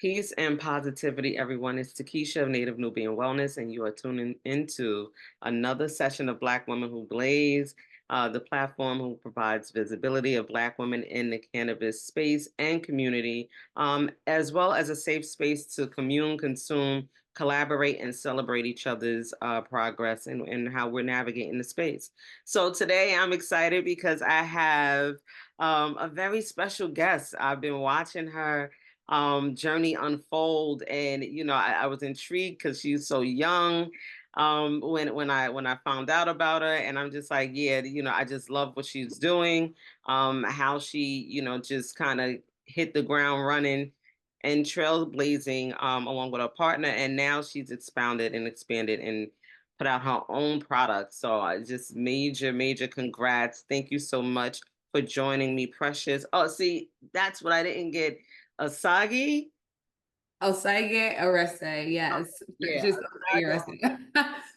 Peace and positivity, everyone. It's Takesha of Native Nubian Wellness, and you are tuning into another session of Black Women Who Blaze, the platform who provides visibility of Black women in the cannabis space and community, as well as a safe space to commune, consume, collaborate, and celebrate each other's progress and how we're navigating the space. So today I'm excited because I have a very special guest. I've been watching her journey unfold, and I was intrigued because she's so young. When I found out about her, and I'm just like, yeah, I just love what she's doing. How she just kind of hit the ground running and trailblazing along with her partner, and now she's expounded and expanded and put out her own product. So I just major congrats. Thank you so much for joining me, Precious. Oh, see, that's what I didn't get. Osagie? Osagie Erese, Oh, yes. yeah. Just Osagie Erese.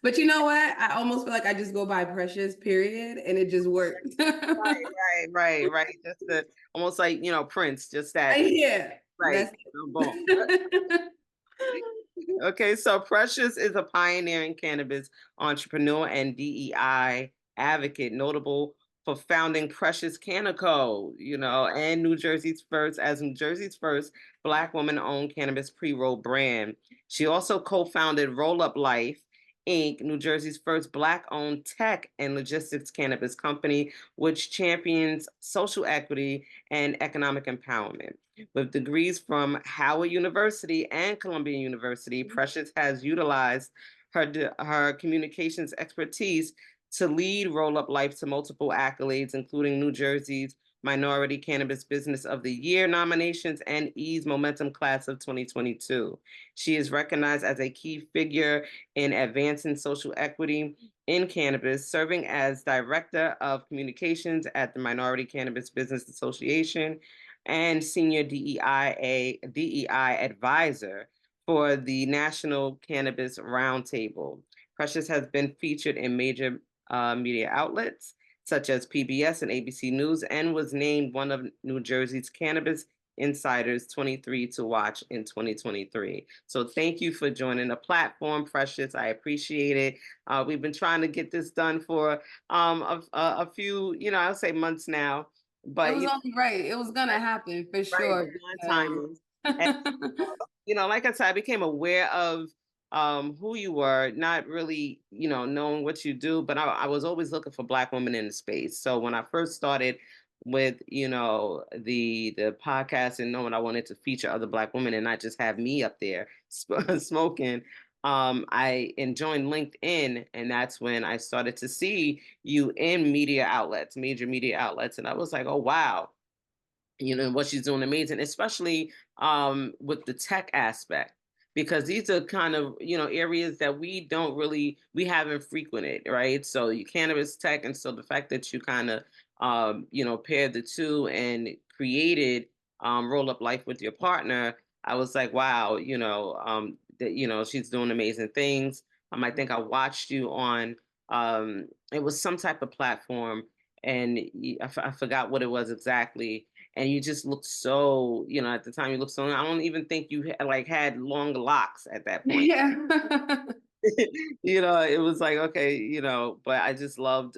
But you know what? I almost feel like I just go by Precious, period, and it just works. Right. Just the almost like, Prince, just that, Yeah, right. that's Boom. it. Okay, so Precious is a pioneering cannabis entrepreneur and DEI advocate, notable for founding Precious Canna Co, and New Jersey's first Black woman-owned cannabis pre-roll brand. She also co-founded Roll Up Life Inc., New Jersey's first Black-owned tech and logistics cannabis company, which champions social equity and economic empowerment. With degrees from Howard University and Columbia University, Precious has utilized her communications expertise to lead Roll Up Life to multiple accolades, including New Jersey's Minority Cannabis Business of the Year nominations and E's Momentum Class of 2022. She is recognized as a key figure in advancing social equity in cannabis, serving as Director of Communications at the Minority Cannabis Business Association and Senior DEI Advisor for the National Cannabis Roundtable. Precious has been featured in major media outlets such as PBS and ABC News, and was named one of New Jersey's Cannabis Insiders 23 to watch in 2023. So thank you for joining the platform, Precious. I appreciate it. We've been trying to get this done for a few, I'll say months now. It But was only right. It was gonna happen for right, sure. divine timing. And Because like I said, I became aware of who you were, not really, knowing what you do, but I was always looking for Black women in the space. So when I first started with, the podcast and knowing I wanted to feature other Black women and not just have me up there smoking, I and joined LinkedIn, and that's when I started to see you in media outlets, major media outlets, and I was like, oh wow, what she's doing amazing, especially with the tech aspect, because these are kind of areas that we haven't frequented, right? So you cannabis tech, and so the fact that you kind of paired the two and created Roll Up Life with your partner, I was like, wow, that she's doing amazing things. I think I watched you on it was some type of platform, and I forgot what it was exactly, and you just looked so, at the time you looked so, I don't even think you had long locks at that point. yeah. It was like, okay, but I just loved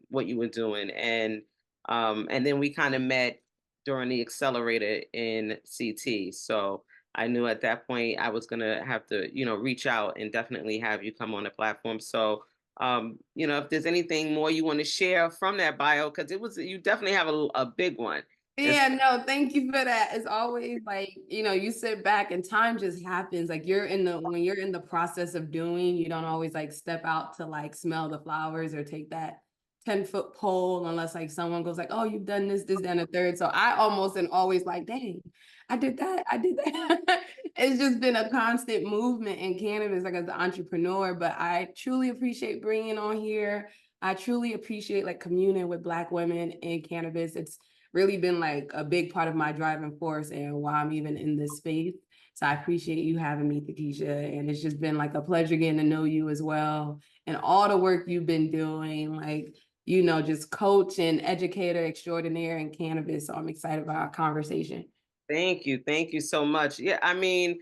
what you were doing. And then we kind of met during the accelerator in CT. So I knew at that point I was gonna have to, reach out and definitely have you come on the platform. So if there's anything more you want to share from that bio, because you definitely have a big one. It's Yeah, no, thank you for that. It's always like, you sit back and time just happens. Like when you're in the process of doing, you don't always like step out to like smell the flowers or take that 10-foot pole unless like someone goes like, oh, you've done this, then a third. So I almost and always like, dang, I did that. I did that. It's just been a constant movement in cannabis, like as an entrepreneur, but I truly appreciate bringing on here. I truly appreciate like communing with Black women in cannabis. It's really been like a big part of my driving force and why I'm even in this space. So I appreciate you having me, Takesha. And it's just been like a pleasure getting to know you as well. And all the work you've been doing, like, just coach and educator extraordinaire in cannabis. So I'm excited about our conversation. Thank you so much. Yeah, I mean,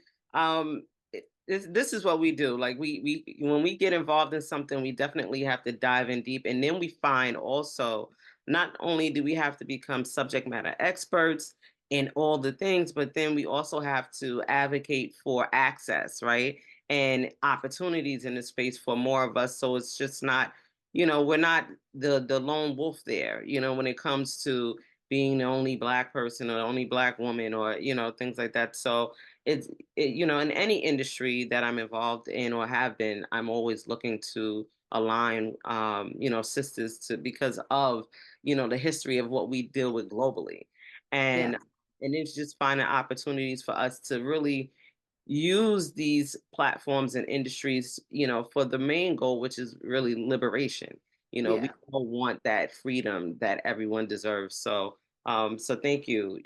this is what we do. Like we when we get involved in something, we definitely have to dive in deep, and then we find also not only do we have to become subject matter experts in all the things, but then we also have to advocate for access, right, and opportunities in the space for more of us. So it's just not, we're not the lone wolf there. When it comes to being the only black person or the only black woman or things like that. So it's in any industry that I'm involved in or have been, I'm always looking to align sisters to because of the history of what we deal with globally. Yeah, And it's just finding opportunities for us to really use these platforms and industries, for the main goal, which is really liberation. We yeah. all want that freedom that everyone deserves. So thank you,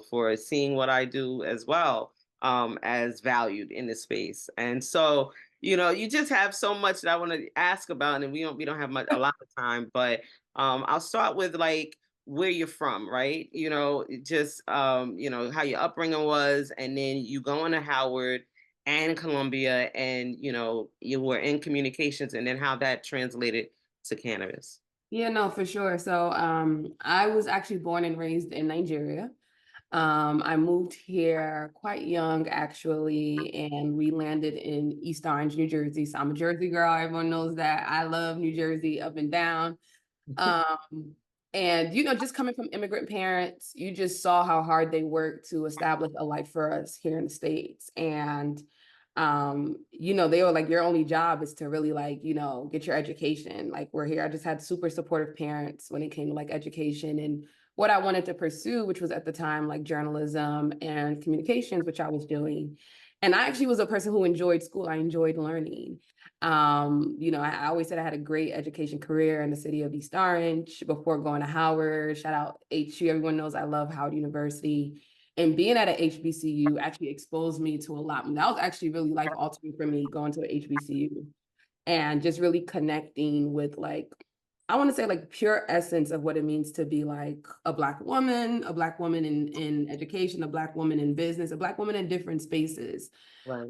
for seeing what I do as well, as valued in this space. And so, you just have so much that I want to ask about, and we don't have a lot of time, but I'll start with like where you're from, right? Just how your upbringing was, and then you going to Howard and Columbia, and you were in communications, and then how that translated to cannabis. Yeah, no, for sure. So, I was actually born and raised in Nigeria. I moved here quite young, actually, and we landed in East Orange, New Jersey. So I'm a Jersey girl. Everyone knows that. I love New Jersey up and down. Um, and just coming from immigrant parents, you just saw how hard they worked to establish a life for us here in the States. And they were like, your only job is to really like, get your education. Like we're here. I just had super supportive parents when it came to like education and what I wanted to pursue, which was at the time like journalism and communications, which I was doing. And I actually was a person who enjoyed school. I enjoyed learning. I always said I had a great education career in the city of East Orange before going to Howard. Shout out HU. Everyone knows I love Howard University. And being at a HBCU actually exposed me to a lot. That was actually really life altering for me going to a HBCU and just really connecting with like, I want to say like pure essence of what it means to be like a black woman in education, a black woman in business, a black woman in different spaces. Right.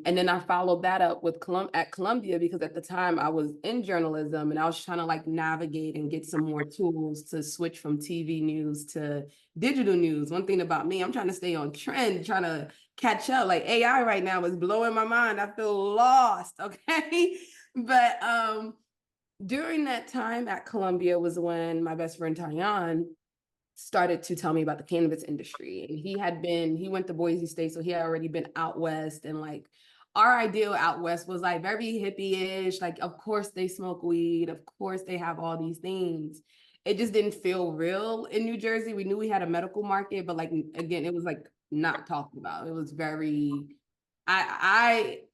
And then I followed that up with at Columbia because at the time I was in journalism and I was trying to like navigate and get some more tools to switch from TV news to digital news. One thing about me, I'm trying to stay on trend, trying to catch up. Like AI right now is blowing my mind. I feel lost. Okay. But during that time at Columbia was when my best friend Tyann started to tell me about the cannabis industry. And he went to Boise State, so he had already been out west. And like our ideal out west was like very hippie-ish. Like, of course they smoke weed, of course they have all these things. It just didn't feel real in New Jersey. We knew we had a medical market, but like again, it was like not talked about. It was very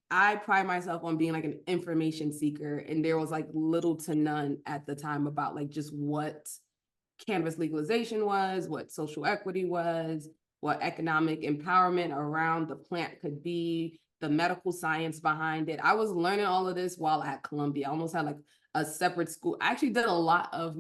I pride myself on being like an information seeker, and there was like little to none at the time about like just what cannabis legalization was, what social equity was, what economic empowerment around the plant could be, the medical science behind it. I was learning all of this while at Columbia. I almost had like a separate school. I actually did um a lot of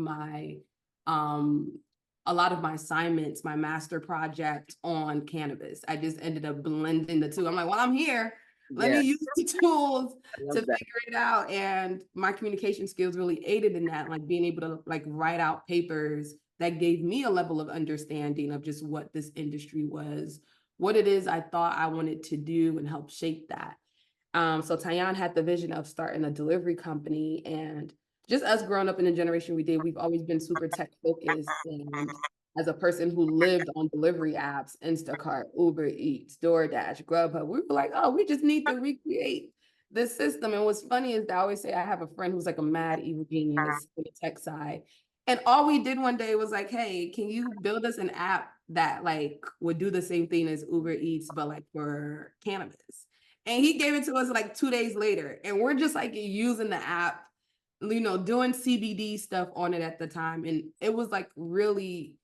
my assignments, my master project on cannabis. I just ended up blending the two. I'm like, well, I'm here. Let me Yeah, use the tools I to love that. figure it out. And my communication skills really aided in that, like being able to like write out papers that gave me a level of understanding of just what this industry was, what it is I thought I wanted to do and help shape that. So Tyann had the vision of starting a delivery company, and just us growing up in the generation we did, we've always been super tech focused. And as a person who lived on delivery apps, Instacart, Uber Eats, DoorDash, Grubhub, we were like, oh, we just need to recreate this system. And what's funny is that I always say I have a friend who's like a mad evil genius on the tech side. And all we did one day was like, hey, can you build us an app that like would do the same thing as Uber Eats, but like for cannabis? And he gave it to us like 2 days later. And we're just like using the app, doing CBD stuff on it at the time. And it was like really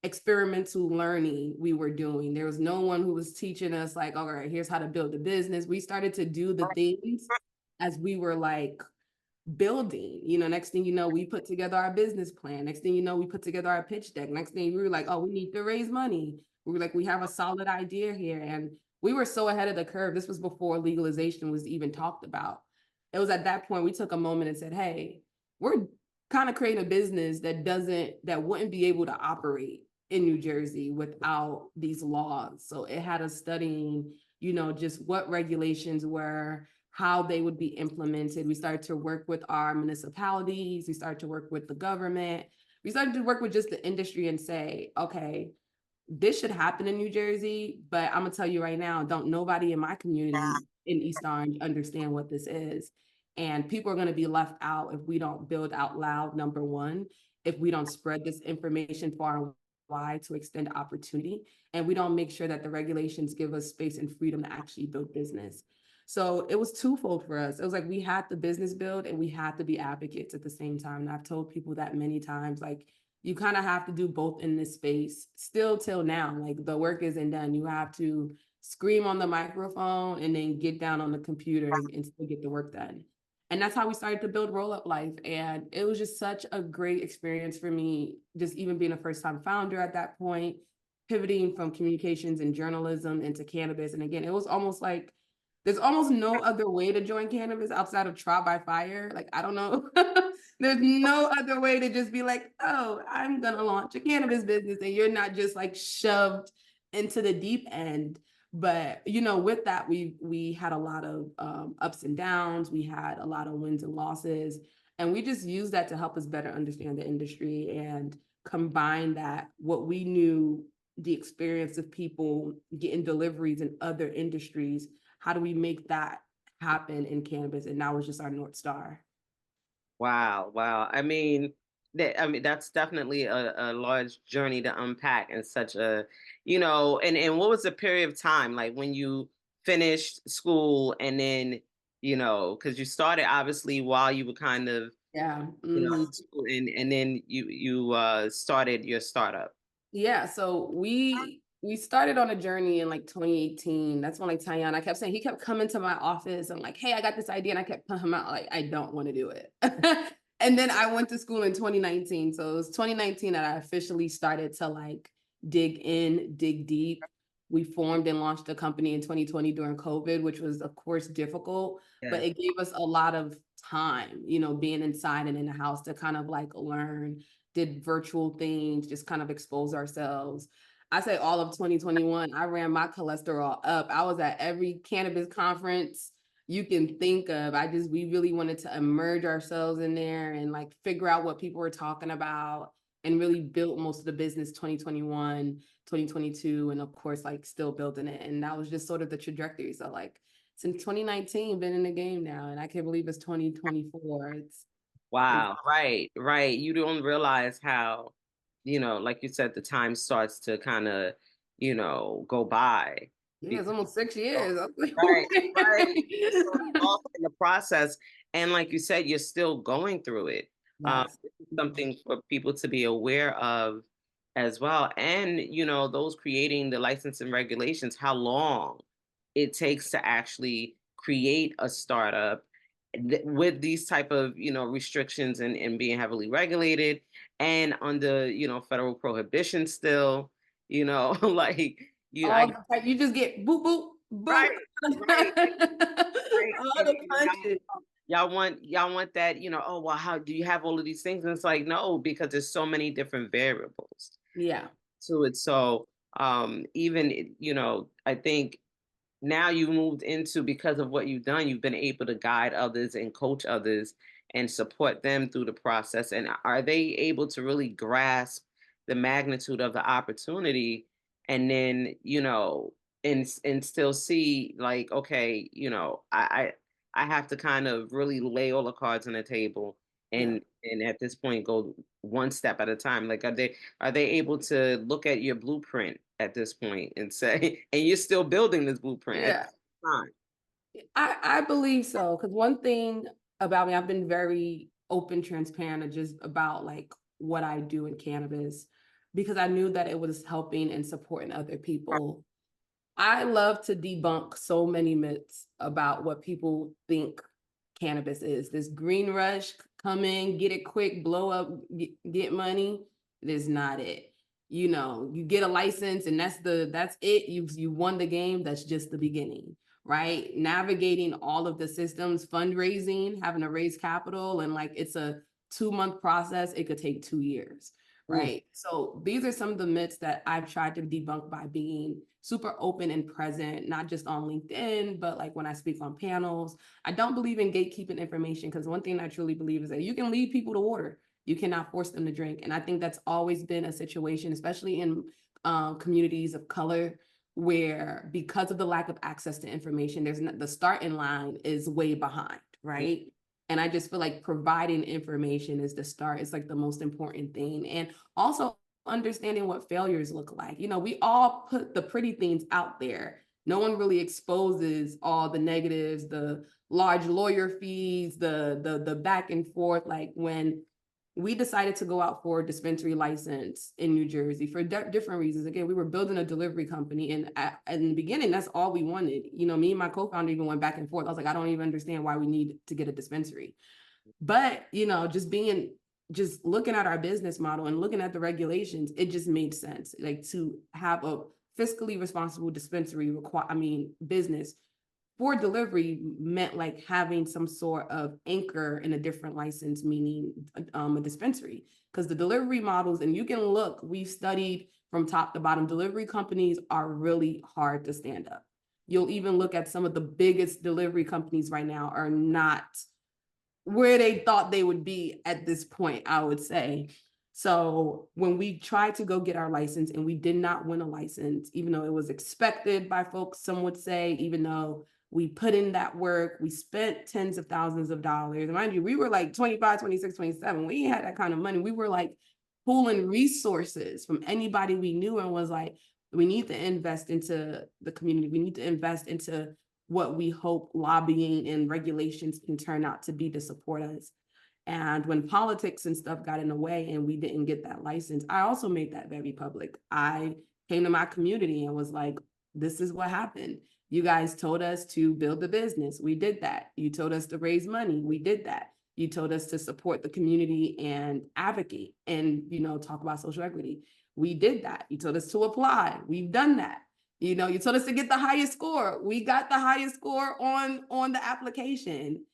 experimental learning we were doing. There was no one who was teaching us like, all right, here's how to build a business. We started to do the things as we were like building. Next thing you know, we put together our business plan. Next thing you know, we put together our pitch deck. Next thing we were like, oh, we need to raise money. We were like, we have a solid idea here. And we were so ahead of the curve. This was before legalization was even talked about. It was at that point we took a moment and said, hey, we're kind of creating a business that wouldn't be able to operate in New Jersey without these laws. So it had us studying, just what regulations were, how they would be implemented. We started to work with our municipalities. We started to work with the government. We started to work with just the industry and say, okay, this should happen in New Jersey, but I'm gonna tell you right now, don't nobody in my community in East Orange understand what this is. And people are gonna be left out if we don't build out loud, number one, if we don't spread this information far and wide to extend opportunity, and we don't make sure that the regulations give us space and freedom to actually build business. So it was twofold for us. It was like we had the business build and we had to be advocates at the same time. And I've told people that many times, like, you kind of have to do both in this space still till now. Like, the work isn't done. You have to scream on the microphone and then get down on the computer and still get the work done. And that's how we started to build Roll Up Life. And it was just such a great experience for me, just even being a first-time founder at that point, pivoting from communications and journalism into cannabis. And again, it was almost like there's almost no other way to join cannabis outside of trial by fire. Like, I don't know. There's no other way to just be like, oh, I'm going to launch a cannabis business, and you're not just like shoved into the deep end. But, with that, we had a lot of ups and downs. We had a lot of wins and losses. And we just used that to help us better understand the industry and combine that, what we knew, the experience of people getting deliveries in other industries. How do we make that happen in cannabis? And that was just our North Star. Wow, wow. That's definitely a large journey to unpack and such a, and what was the period of time like when you finished school and then, because you started obviously while you were kind of, Yeah. school, and then you started your startup. Yeah, so we started on a journey in like 2018. That's when, like, Tyan, I kept saying, he kept coming to my office and like, hey, I got this idea, and I kept putting him out like, I don't want to do it. And then I went to school in 2019. So it was 2019 that I officially started to like dig deep. We formed and launched a company in 2020 during COVID, which was of course difficult, but Yes. it gave us a lot of time, being inside and in the house to kind of like learn, did virtual things, just kind of expose ourselves. I say all of 2021, I ran my cholesterol up. I was at every cannabis conference you can think of. We really wanted to immerse ourselves in there and like figure out what people were talking about, and really built most of the business 2021, 2022, and of course, like, still building it. And that was just sort of the trajectory. So like, since 2019, been in the game now, and I can't believe it's 2024. It's crazy. Wow, right, right. You don't realize how, like you said, the time starts to kind of, go by. Yeah, it's Because almost 6 years. I was like, right, right. You're so okay. involved in the process. And like you said, you're still going through it. Yes. This is something for people to be aware of as well. And, those creating the license and regulations, how long it takes to actually create a startup with these type of, restrictions and being heavily regulated and under, federal prohibition still, like All the time, you just get boop, boop, boop. right, right, right. All And, the punches. y'all want that, oh well, how do you have all of these things? And it's like, no, because there's so many different variables Yeah. to it. So even I think now you moved into, because of what you've done, you've been able to guide others and coach others and support them through the process. And are they able to really grasp the magnitude of the opportunity, and then, and still see like, okay, I have to kind of really lay all the cards on the table, Yeah. and at this point go one step at a time. Like, are they able to look at your blueprint at this point and say, and you're still building this blueprint at Yeah. the same time? I believe so. Because one thing about me, I've been very open, transparent, and just about like what I do in cannabis, because I knew that it was helping and supporting other people. I love to debunk so many myths about what people think cannabis is. This green rush, come in, get it quick, blow up, get money. It is not it. you know, you get a license and that's it. You won the game. That's just the beginning, right? Navigating all of the systems, fundraising, having to raise capital, and like it's a 2-month process. It could take 2 years, Mm. right? So these are some of the myths that I've tried to debunk by being super open and present, not just on LinkedIn, but like when I speak on panels. I don't believe in gatekeeping information, because one thing I truly believe is that you can lead people to water. You cannot force them to drink. And I think that's always been a situation, especially in communities of color, where because of the lack of access to information, there's not, the starting line is way behind, right? And I just feel like providing information is the start. It's like the most important thing. And also understanding what failures look like. You know, we all put the pretty things out there. No one really exposes all the negatives, the large lawyer fees, the back and forth. Like when we decided to go out for a dispensary license in New Jersey for different reasons. Again, we were building a delivery company, and in the beginning, that's all we wanted. You know, me and my co-founder even went back and forth. I was like, I don't even understand why we need to get a dispensary. But, you know, just looking at our business model and looking at the regulations, it just made sense. Like to have a fiscally responsible dispensary business for delivery meant like having some sort of anchor in a different license, meaning a dispensary. Because the delivery models, and you can look, we've studied from top to bottom, delivery companies are really hard to stand up. You'll even look at some of the biggest delivery companies right now are not where they thought they would be at this point, I would say. So when we tried to go get our license and we did not win a license, even though it was expected by folks, some would say, even though we put in that work, we spent tens of thousands of dollars. And mind you, we were like 25, 26, 27. We had that kind of money. We were like pulling resources from anybody we knew and was like, we need to invest into the community. We need to invest into what we hope lobbying and regulations can turn out to be to support us. And when politics and stuff got in the way and we didn't get that license, I also made that very public. I came to my community and was like, this is what happened. You guys told us to build the business. We did that. You told us to raise money. We did that. You told us to support the community and advocate and, you know, talk about social equity. We did that. You told us to apply. We've done that. You know, you told us to get the highest score. We got the highest score on the application,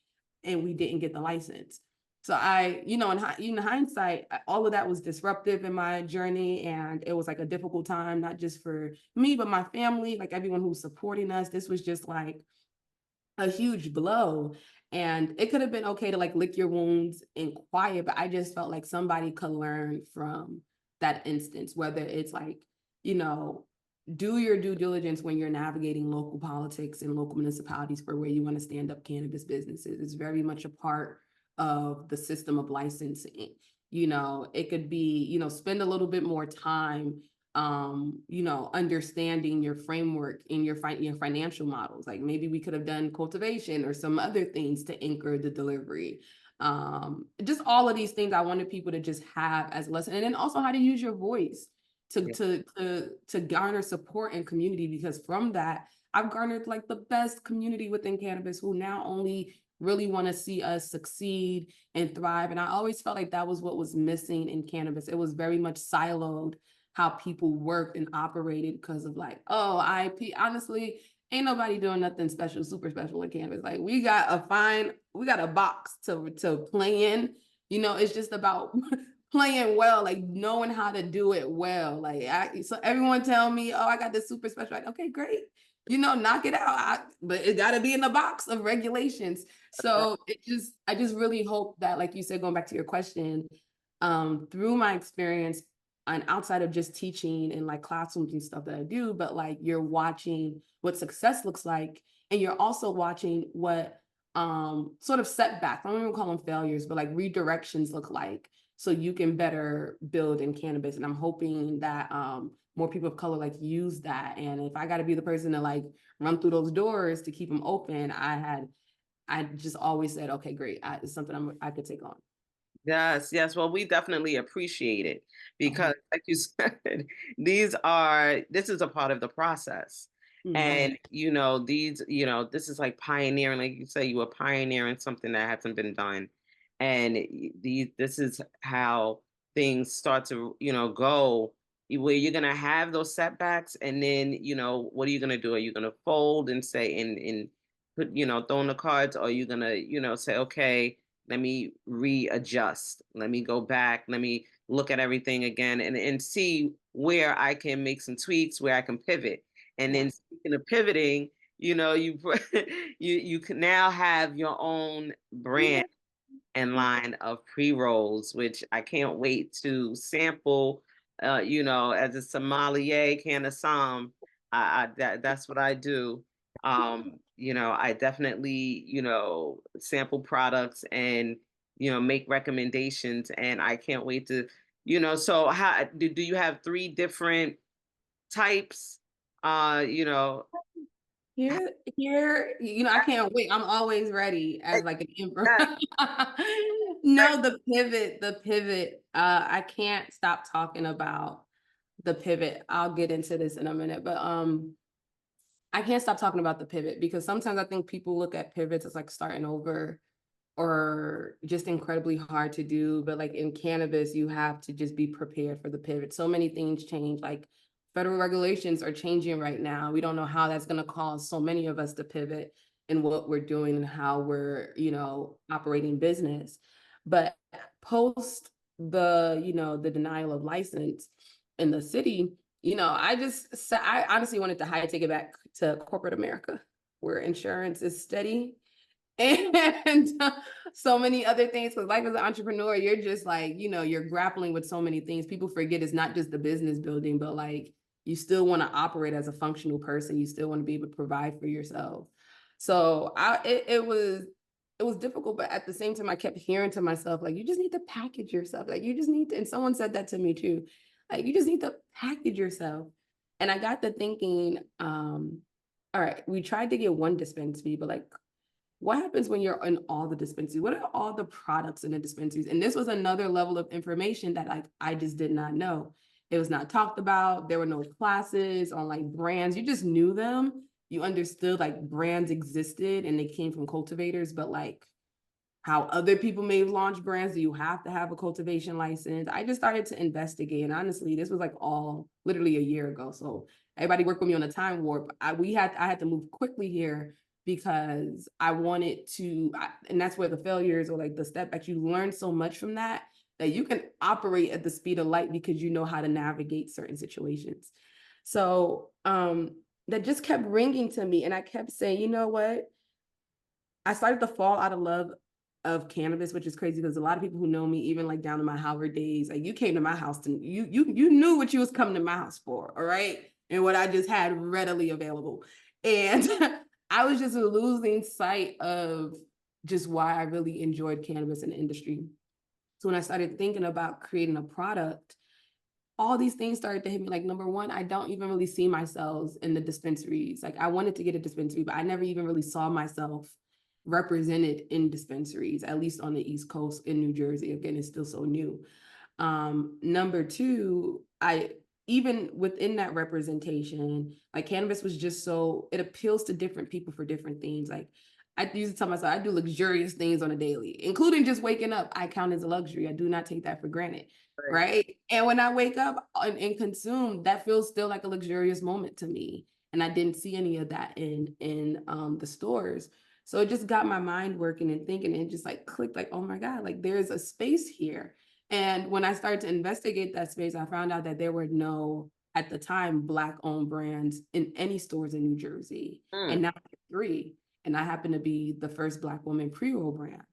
and we didn't get the license. So I, you know, in hindsight, all of that was disruptive in my journey, and it was like a difficult time, not just for me, but my family, like everyone who's supporting us. This was just like a huge blow. And it could have been okay to like lick your wounds in quiet, but I just felt like somebody could learn from that instance, whether it's like, you know, do your due diligence when you're navigating local politics and local municipalities for where you want to stand up cannabis businesses. It's very much a part of the system of licensing. You know, it could be, you know, spend a little bit more time you know, understanding your framework in your financial models. Like maybe we could have done cultivation or some other things to anchor the delivery. Just all of these things I wanted people to just have as a lesson. And then also how to use your voice Yeah. to garner support and community, because from that I've garnered like the best community within cannabis who now only really want to see us succeed and thrive. And I always felt like that was what was missing in cannabis. It was very much siloed how people worked and operated because of like, oh, IP. Honestly, ain't nobody doing nothing special, super special in cannabis. Like we got a box to play in. You know, it's just about playing well, like knowing how to do it well. Like so everyone tell me, oh, I got this super special. Like, okay, great. You know, knock it out. But it got to be in the box of regulations. So I just really hope that, like you said, going back to your question, through my experience and outside of just teaching and like classrooms and stuff that I do, but like you're watching what success looks like, and you're also watching what sort of setbacks, I don't even call them failures, but like redirections look like, so you can better build in cannabis. And I'm hoping that more people of color like use that. And if I got to be the person to like run through those doors to keep them open, I just always said, okay, great, it's something I could take on. Yes, yes. Well, we definitely appreciate it Okay. because, like you said, this is a part of the process. Mhm. And, this is like pioneering, like you say, you were pioneering something that hasn't been done. And this is how things start to, go. where you're gonna have those setbacks, and then what are you gonna do? Are you gonna fold and say and put throw in the cards, or are you gonna say, okay, let me readjust, let me go back, let me look at everything again, and see where I can make some tweaks, where I can pivot. And Yeah. then speaking of pivoting, you you can now have your own brand Yeah. and line of pre-rolls, which I can't wait to sample. As a sommelier, Canna Som, that's what I do. I definitely, sample products and make recommendations, and I can't wait to, So, how do you have three different types? You know, Here, I can't wait. I'm always ready eh, as like an emperor. yes, No, the pivot. I can't stop talking about the pivot. I'll get into this in a minute, but I can't stop talking about the pivot because sometimes I think people look at pivots as like starting over or just incredibly hard to do. But like in cannabis, you have to just be prepared for the pivot. So many things change, like federal regulations are changing right now. We don't know how that's going to cause so many of us to pivot in what we're doing and how we're, operating business. But post the denial of license in the city, I honestly wanted to high take it back to corporate America, where insurance is steady and so many other things. Because life as an entrepreneur, you're just like, you're grappling with so many things. People forget it's not just the business building, but like you still want to operate as a functional person. You still want to be able to provide for yourself. So it was difficult, but at the same time, I kept hearing to myself, like, you just need to package yourself. Like, you just need to, and someone said that to me too. Like, you just need to package yourself. And I got to thinking, all right, we tried to get one dispensary, but like, what happens when you're in all the dispensaries? What are all the products in the dispensaries? And this was another level of information that I just did not know. It was not talked about. There were no classes on like brands. You just knew them. You understood like brands existed and they came from cultivators, but like how other people may launch brands, do you have to have a cultivation license? I just started to investigate. And honestly, this was like all literally a year ago. So everybody worked with me on a time warp. I had to move quickly here because I wanted to, and that's where the failures or like the step back, you learn so much from that you can operate at the speed of light because you know how to navigate certain situations. So that just kept ringing to me. And I kept saying, you know what? I started to fall out of love of cannabis, which is crazy because a lot of people who know me, even like down to my Howard days, like you came to my house to you knew what you was coming to my house for, all right, and what I just had readily available, and I was just losing sight of just why I really enjoyed cannabis in the industry. So when I started thinking about creating a product, all these things started to hit me. Like, number one, I don't even really see myself in the dispensaries. Like, I wanted to get a dispensary, but I never even really saw myself represented in dispensaries, at least on the East Coast in New Jersey. Again, it's still so new. Number two, I even within that representation, like cannabis was just so, it appeals to different people for different things. Like I used to tell myself, I do luxurious things on a daily, including just waking up. I count as a luxury. I do not take that for granted. right. Right. And when I wake up and consume, that feels still like a luxurious moment to me. And I didn't see any of that in the stores. So it just got my mind working and thinking and just like clicked like, oh my God, like there's a space here. And when I started to investigate that space, I found out that there were no, at the time, Black owned brands in any stores in New Jersey. And Mm, now three. And I happen to be the first Black woman pre-roll brand.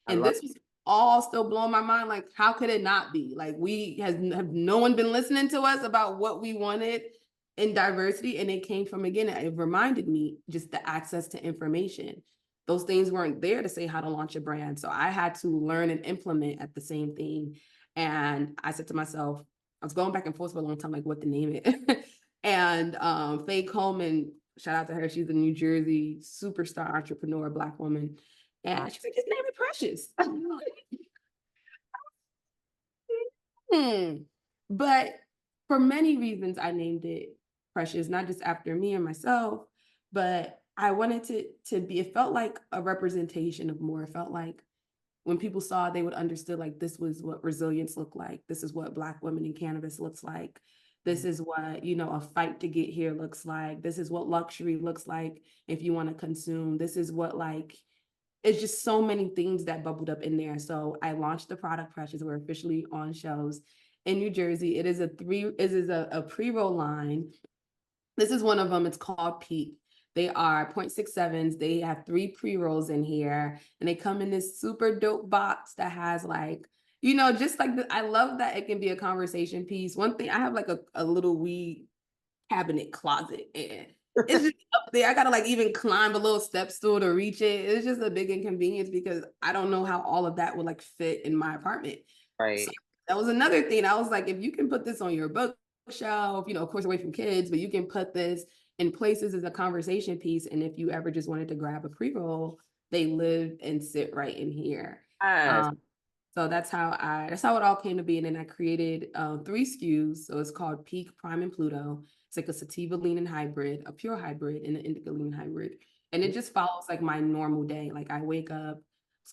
I And love. this was all still blowing my mind. Like, how could it not be? Like, have no one been listening to us about what we wanted in diversity? And it came from, again, it reminded me just the access to information. Those things weren't there to say how to launch a brand. So I had to learn and implement at the same thing. And I said to myself, I was going back and forth for a long time, like what to name it. And Faye Coleman, shout out to her. She's a New Jersey superstar entrepreneur, Black woman. And she's like, just name it Precious. Hmm. But for many reasons, I named it Precious, not just after me and myself, but I wanted to be, it felt like a representation of more. It felt like when people saw, they would understand like this was what resilience looked like. This is what Black women in cannabis looks like. This is what, a fight to get here looks like. This is what luxury looks like if you want to consume. This is what like it's just so many things that bubbled up in there. So I launched the product Precious. We're officially on shelves in New Jersey. It is a pre-roll line. This is one of them. It's called Peak. They are 0.67s. They have 3 pre-rolls in here, and they come in this super dope box that has like, just like I love that it can be a conversation piece. One thing I have like a little weed cabinet closet, and it's just up there. I gotta like even climb a little step stool to reach it. It's just a big inconvenience because I don't know how all of that would like fit in my apartment. So Right. that was another thing. I was like, if you can put this on your bookshelf, of course, away from kids, but you can put this in places as a conversation piece. And if you ever just wanted to grab a pre-roll, they live and sit right in here. Yes. Um, so that's how it all came to be. And then I created 3 SKUs. So it's called Peak, Prime, and Pluto. It's like a sativa leaning hybrid, a pure hybrid, and an indica leaning hybrid. And it just follows like my normal day. Like I wake up,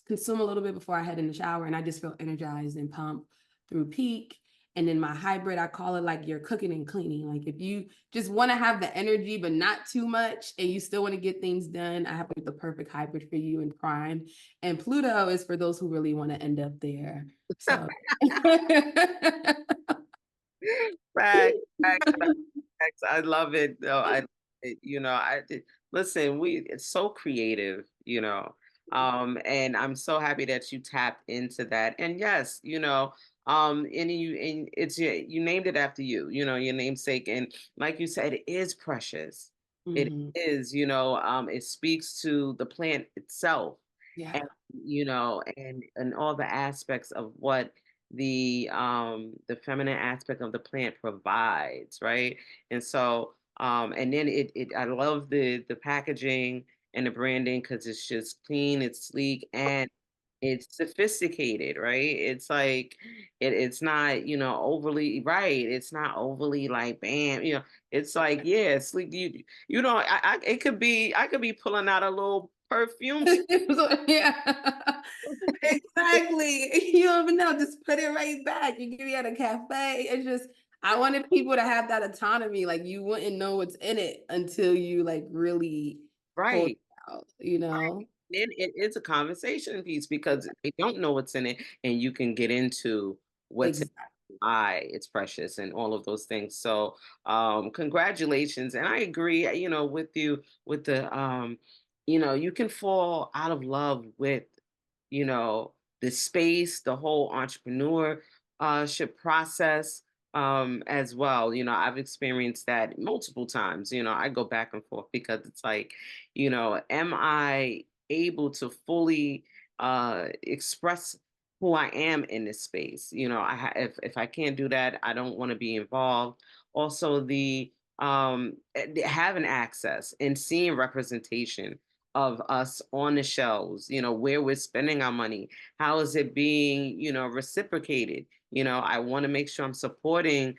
consume a little bit before I head in the shower, and I just feel energized and pumped through Peak. And then my hybrid, I call it like you're cooking and cleaning. Like if you just want to have the energy, but not too much, and you still want to get things done, I have like the perfect hybrid for you in Prime. And Pluto is for those who really want to end up there. So Facts, facts, facts. I love it. No, I did listen, it's so creative, and I'm so happy that you tapped into that. And yes, and you named it after you, your namesake. And like you said, it is precious. It Mhm. is, it speaks to the plant itself and Yeah. and all the aspects of what the feminine aspect of the plant provides, right? And so and then it I love the packaging and the branding because it's just clean, it's sleek, and it's sophisticated, right? It's like it's not, overly right. It's not overly like bam, it's like, yeah, sleek. I could be pulling out a little perfume. So, yeah. Exactly. You don't even know, just put it right back. You can be at a cafe. It's just I wanted people to have that autonomy. Like you wouldn't know what's in it until you like really pulled Right. it out. Then it is a conversation piece because they don't know what's in it, and you can get into what's in Exactly. why it's precious and all of those things. So, congratulations, and I agree, with you with you can fall out of love with, the space, the whole entrepreneurship process, as well. I've experienced that multiple times. I go back and forth because it's like, am I able to fully express who I am in this space? If I can't do that, I don't want to be involved. Also, having access and seeing representation of us on the shelves, where we're spending our money, how is it being, reciprocated? I want to make sure I'm supporting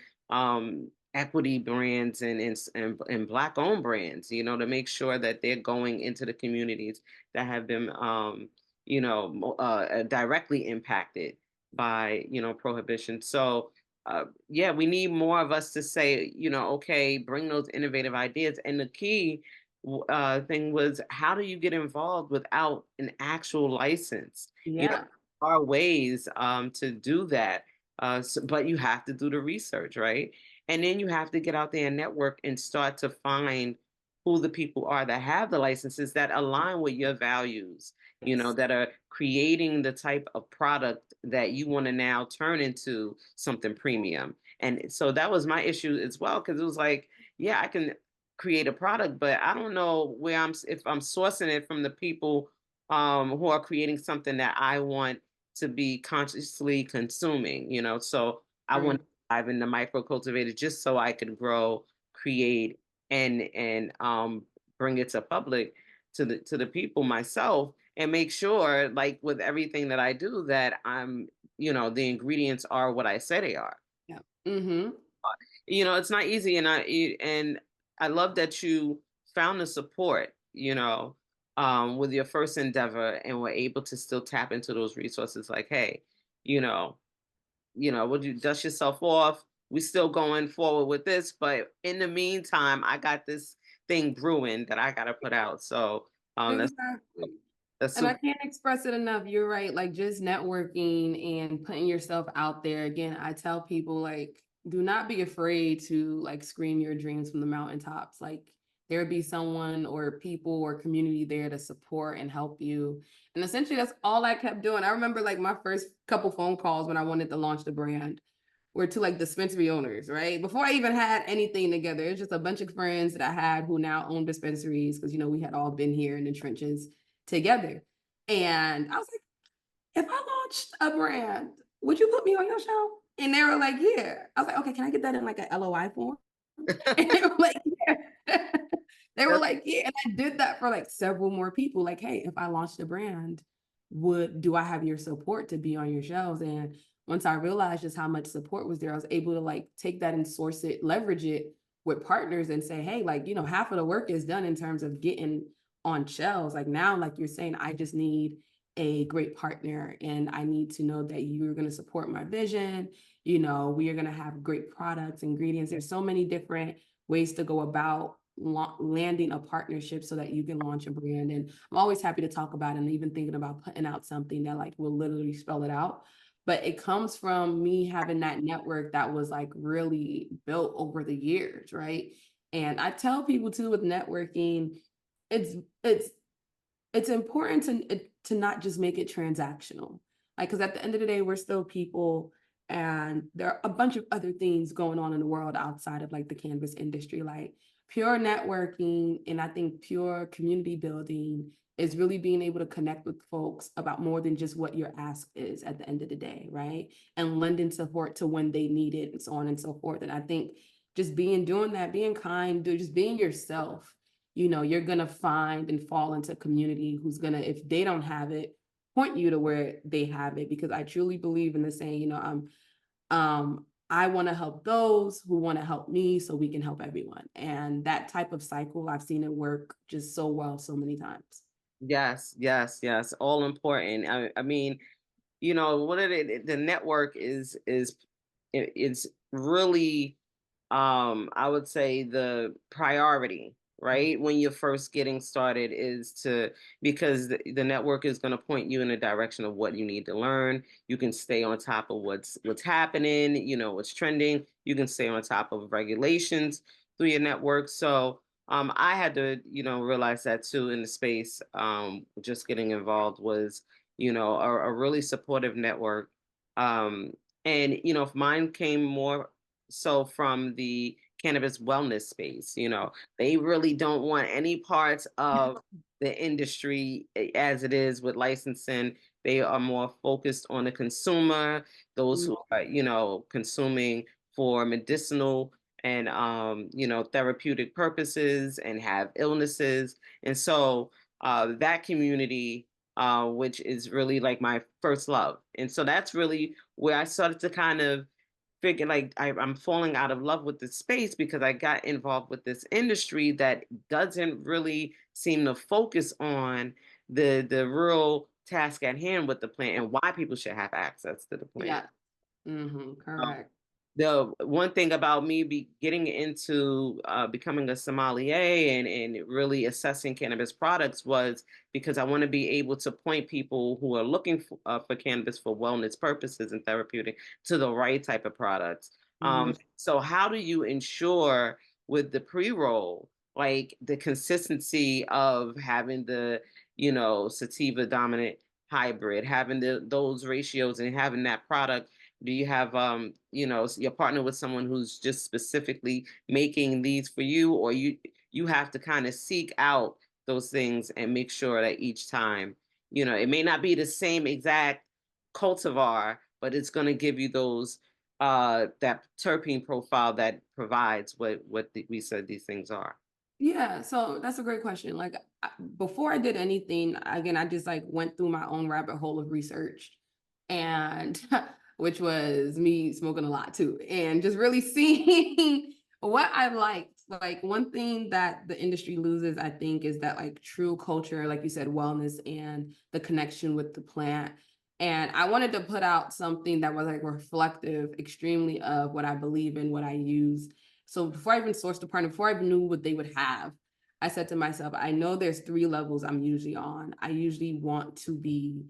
equity brands and black owned brands, to make sure that they're going into the communities that have been directly impacted by, prohibition. So yeah, we need more of us to say, okay, bring those innovative ideas. And the key thing was, how do you get involved without an actual license? Yeah. There are ways to do that, but you have to do the research, right? And then you have to get out there and network and start to find who the people are that have the licenses that align with your values, Yes. that are creating the type of product that you want to now turn into something premium. And so that was my issue as well, because it was like, yeah, I can create a product, but I don't know if I'm sourcing it from the people who are creating something that I want to be consciously consuming, So I want True. to dive into micro cultivated just so I could grow, create, and bring it to public to the people myself and make sure, like with everything that I do, that the ingredients are what I say they are. Yeah. Mm-hmm. It's not easy, and I love that you found the support, with your first endeavor and were able to still tap into those resources. Like, hey, you know, would you dust yourself off? we still going forward with this, but in the meantime, I got this thing brewing that I gotta put out. So that's Exactly. that's And I super. can't express it enough. You're right. Like just networking and putting yourself out there. Again, I tell people like, do not be afraid to like scream your dreams from the mountaintops. Like there'll be someone or people or community there to support and help you. And essentially that's all I kept doing. I remember like my first couple phone calls when I wanted to launch the brand were to like dispensary owners, right? Before I even had anything together. It's just a bunch of friends that I had who now own dispensaries because we had all been here in the trenches together. And I was like, if I launched a brand, would you put me on your show? And they were like, yeah. I was like, okay, can I get that in like a LOI form? And they were like, yeah. They were like, yeah. And I did that for like several more people. Like, hey, if I launched a brand, do I have your support to be on your shelves? And once I realized just how much support was there, I was able to like take that and source it, leverage it with partners and say, hey, like, half of the work is done in terms of getting on shelves. Like now, like you're saying, I just need a great partner and I need to know that you're going to support my vision. We are going to have great products, ingredients. There's so many different ways to go about landing a partnership so that you can launch a brand. And I'm always happy to talk about it and even thinking about putting out something that like will literally spell it out. But it comes from me having that network that was like really built over the years, right? And I tell people too with networking, it's it's it's important to not just make it transactional. Like, because at the end of the day, we're still people, and there are a bunch of other things going on in the world outside of like the cannabis industry, like pure networking, and I think pure community building is really being able to connect with folks about more than just what your ask is at the end of the day, right? And lending support to when they need it and so on and so forth. And I think just doing that, being kind, just being yourself, you're gonna find and fall into a community who's gonna, if they don't have it, point you to where they have it. Because I truly believe in the saying, I want to help those who want to help me so we can help everyone. And that type of cycle, I've seen it work just so well so many times. Yes, yes, yes. All important. I mean, what the network is really, I would say the priority, right? When you're first getting started is because the network is going to point you in the direction of what you need to learn. You can stay on top of what's happening, what's trending. You can stay on top of regulations through your network. So I had to, realize that too in the space. Just getting involved was, a really supportive network. Um, and if mine came more so from the cannabis wellness space, they really don't want any parts of the industry as it is with licensing. They are more focused on the consumer, those who are, consuming for medicinal and therapeutic purposes and have illnesses. And so that community, which is really like my first love. And so that's really where I started to kind of figure like I'm falling out of love with the space because I got involved with this industry that doesn't really seem to focus on the real task at hand with the plant and why people should have access to the plant. Yeah. Correct. The one thing about me getting into becoming a sommelier and really assessing cannabis products was because I want to be able to point people who are looking for cannabis for wellness purposes and therapeutic to the right type of products. So how do you ensure with the pre-roll, like the consistency of having the, sativa dominant hybrid, having those ratios and having that product? Do you have your partner with someone who's just specifically making these for you, or you have to kind of seek out those things and make sure that each time, it may not be the same exact cultivar, but it's going to give you those that terpene profile that provides what we said these things are. Yeah, so that's a great question. Like before I did anything, again, I just like went through my own rabbit hole of research, and which was me smoking a lot too, and just really seeing what I liked. Like one thing that the industry loses, I think, is that like true culture, like you said, wellness and the connection with the plant. And I wanted to put out something that was like reflective extremely of what I believe in, what I use. So before I even sourced the partner, before I even knew what they would have, I said to myself, I know there's 3 levels I'm usually on. I usually want to be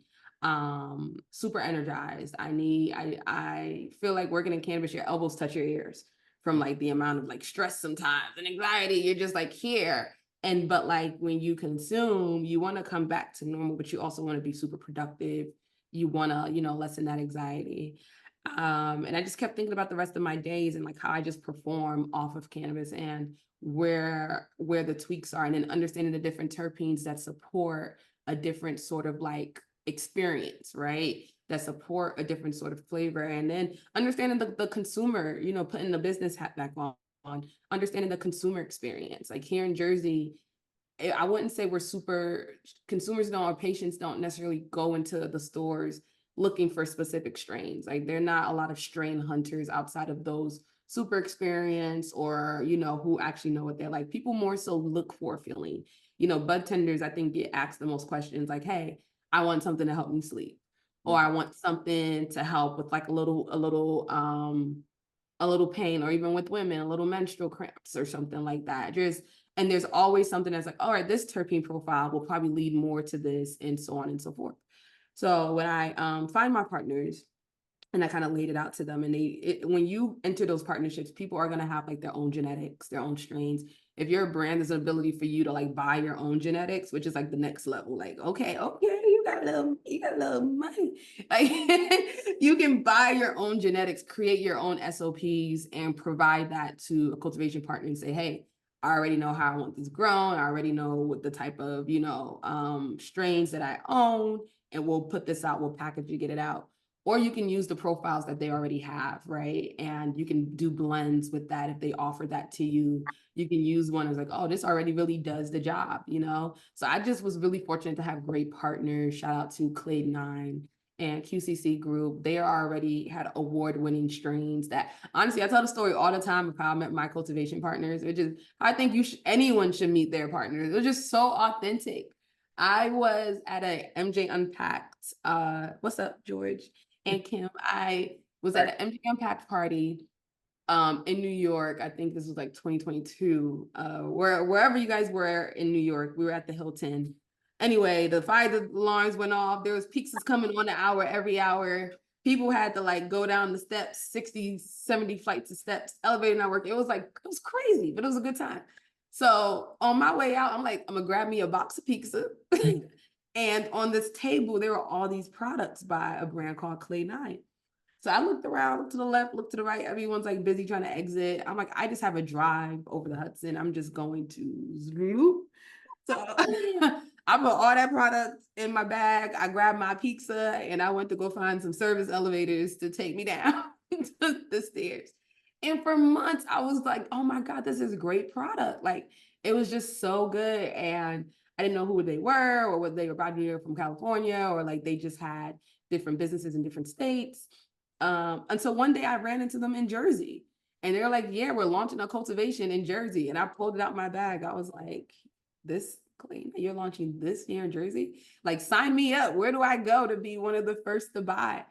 super energized. I feel like working in cannabis, your elbows touch your ears from like the amount of like stress sometimes and anxiety. You're just like here. And but like when you consume, you want to come back to normal, but you also want to be super productive. You want to, lessen that anxiety. And I just kept thinking about the rest of my days and like how I just perform off of cannabis and where the tweaks are, and then understanding the different terpenes that support a different sort of like experience, right? That support a different sort of flavor, and then understanding the consumer, putting the business hat back on, understanding the consumer experience. Like here in Jersey, I wouldn't say we're super consumers don't or patients don't necessarily go into the stores looking for specific strains. Like they're not a lot of strain hunters outside of those super experienced or who actually know what they're like. People more so look for a feeling. Bud tenders I think get asked the most questions like, hey, I want something to help me sleep, or I want something to help with like a little pain, or even with women, a little menstrual cramps or something like that. And there's always something that's like, all right, this terpene profile will probably lead more to this, and so on and so forth. So when I find my partners, and I kind of laid it out to them, and when you enter those partnerships, people are going to have like their own genetics, their own strains. If you're a brand, there's an ability for you to like buy your own genetics, which is like the next level. Like, okay, you got a little money. Like you can buy your own genetics, create your own SOPs, and provide that to a cultivation partner and say, hey, I already know how I want this grown. I already know what the type of, strains that I own, and we'll put this out, we'll package it, get it out. Or you can use the profiles that they already have, right? And you can do blends with that if they offer that to you. You can use one as like, oh, this already really does the job, So I just was really fortunate to have great partners. Shout out to Clade 9 and QCC Group. They already had award-winning strains that, honestly, I tell the story all the time of how I met my cultivation partners, which is, I think anyone should meet their partners. It was just so authentic. I was at a MJ Unpacked, what's up, George and Kim? I was at an MJ Unpacked party in New York. I think this was like 2022, wherever you guys were in New York. We were at the Hilton. Anyway, the fire alarms went off. There was pizzas coming on the hour, every hour. People had to like go down the steps, 60, 70 flights of steps, elevator not working. It was crazy, but it was a good time. So on my way out, I'm like, I'm gonna grab me a box of pizza. And on this table, there were all these products by a brand called Clay 9. So I looked around, looked to the left, looked to the right. Everyone's like busy trying to exit. I'm like, I just have a drive over the Hudson. I'm just going to zoom. So I put all that product in my bag. I grabbed my pizza and I went to go find some service elevators to take me down the stairs. And for months, I was like, oh my God, this is a great product. Like it was just so good. And I didn't know who they were or whether they were about here from California or like they just had different businesses in different states. Until one day I ran into them in Jersey and they're like, yeah, we're launching a cultivation in Jersey. And I pulled it out my bag. I was like, this clean, you're launching this here in Jersey? Like, sign me up. Where do I go to be one of the first to buy?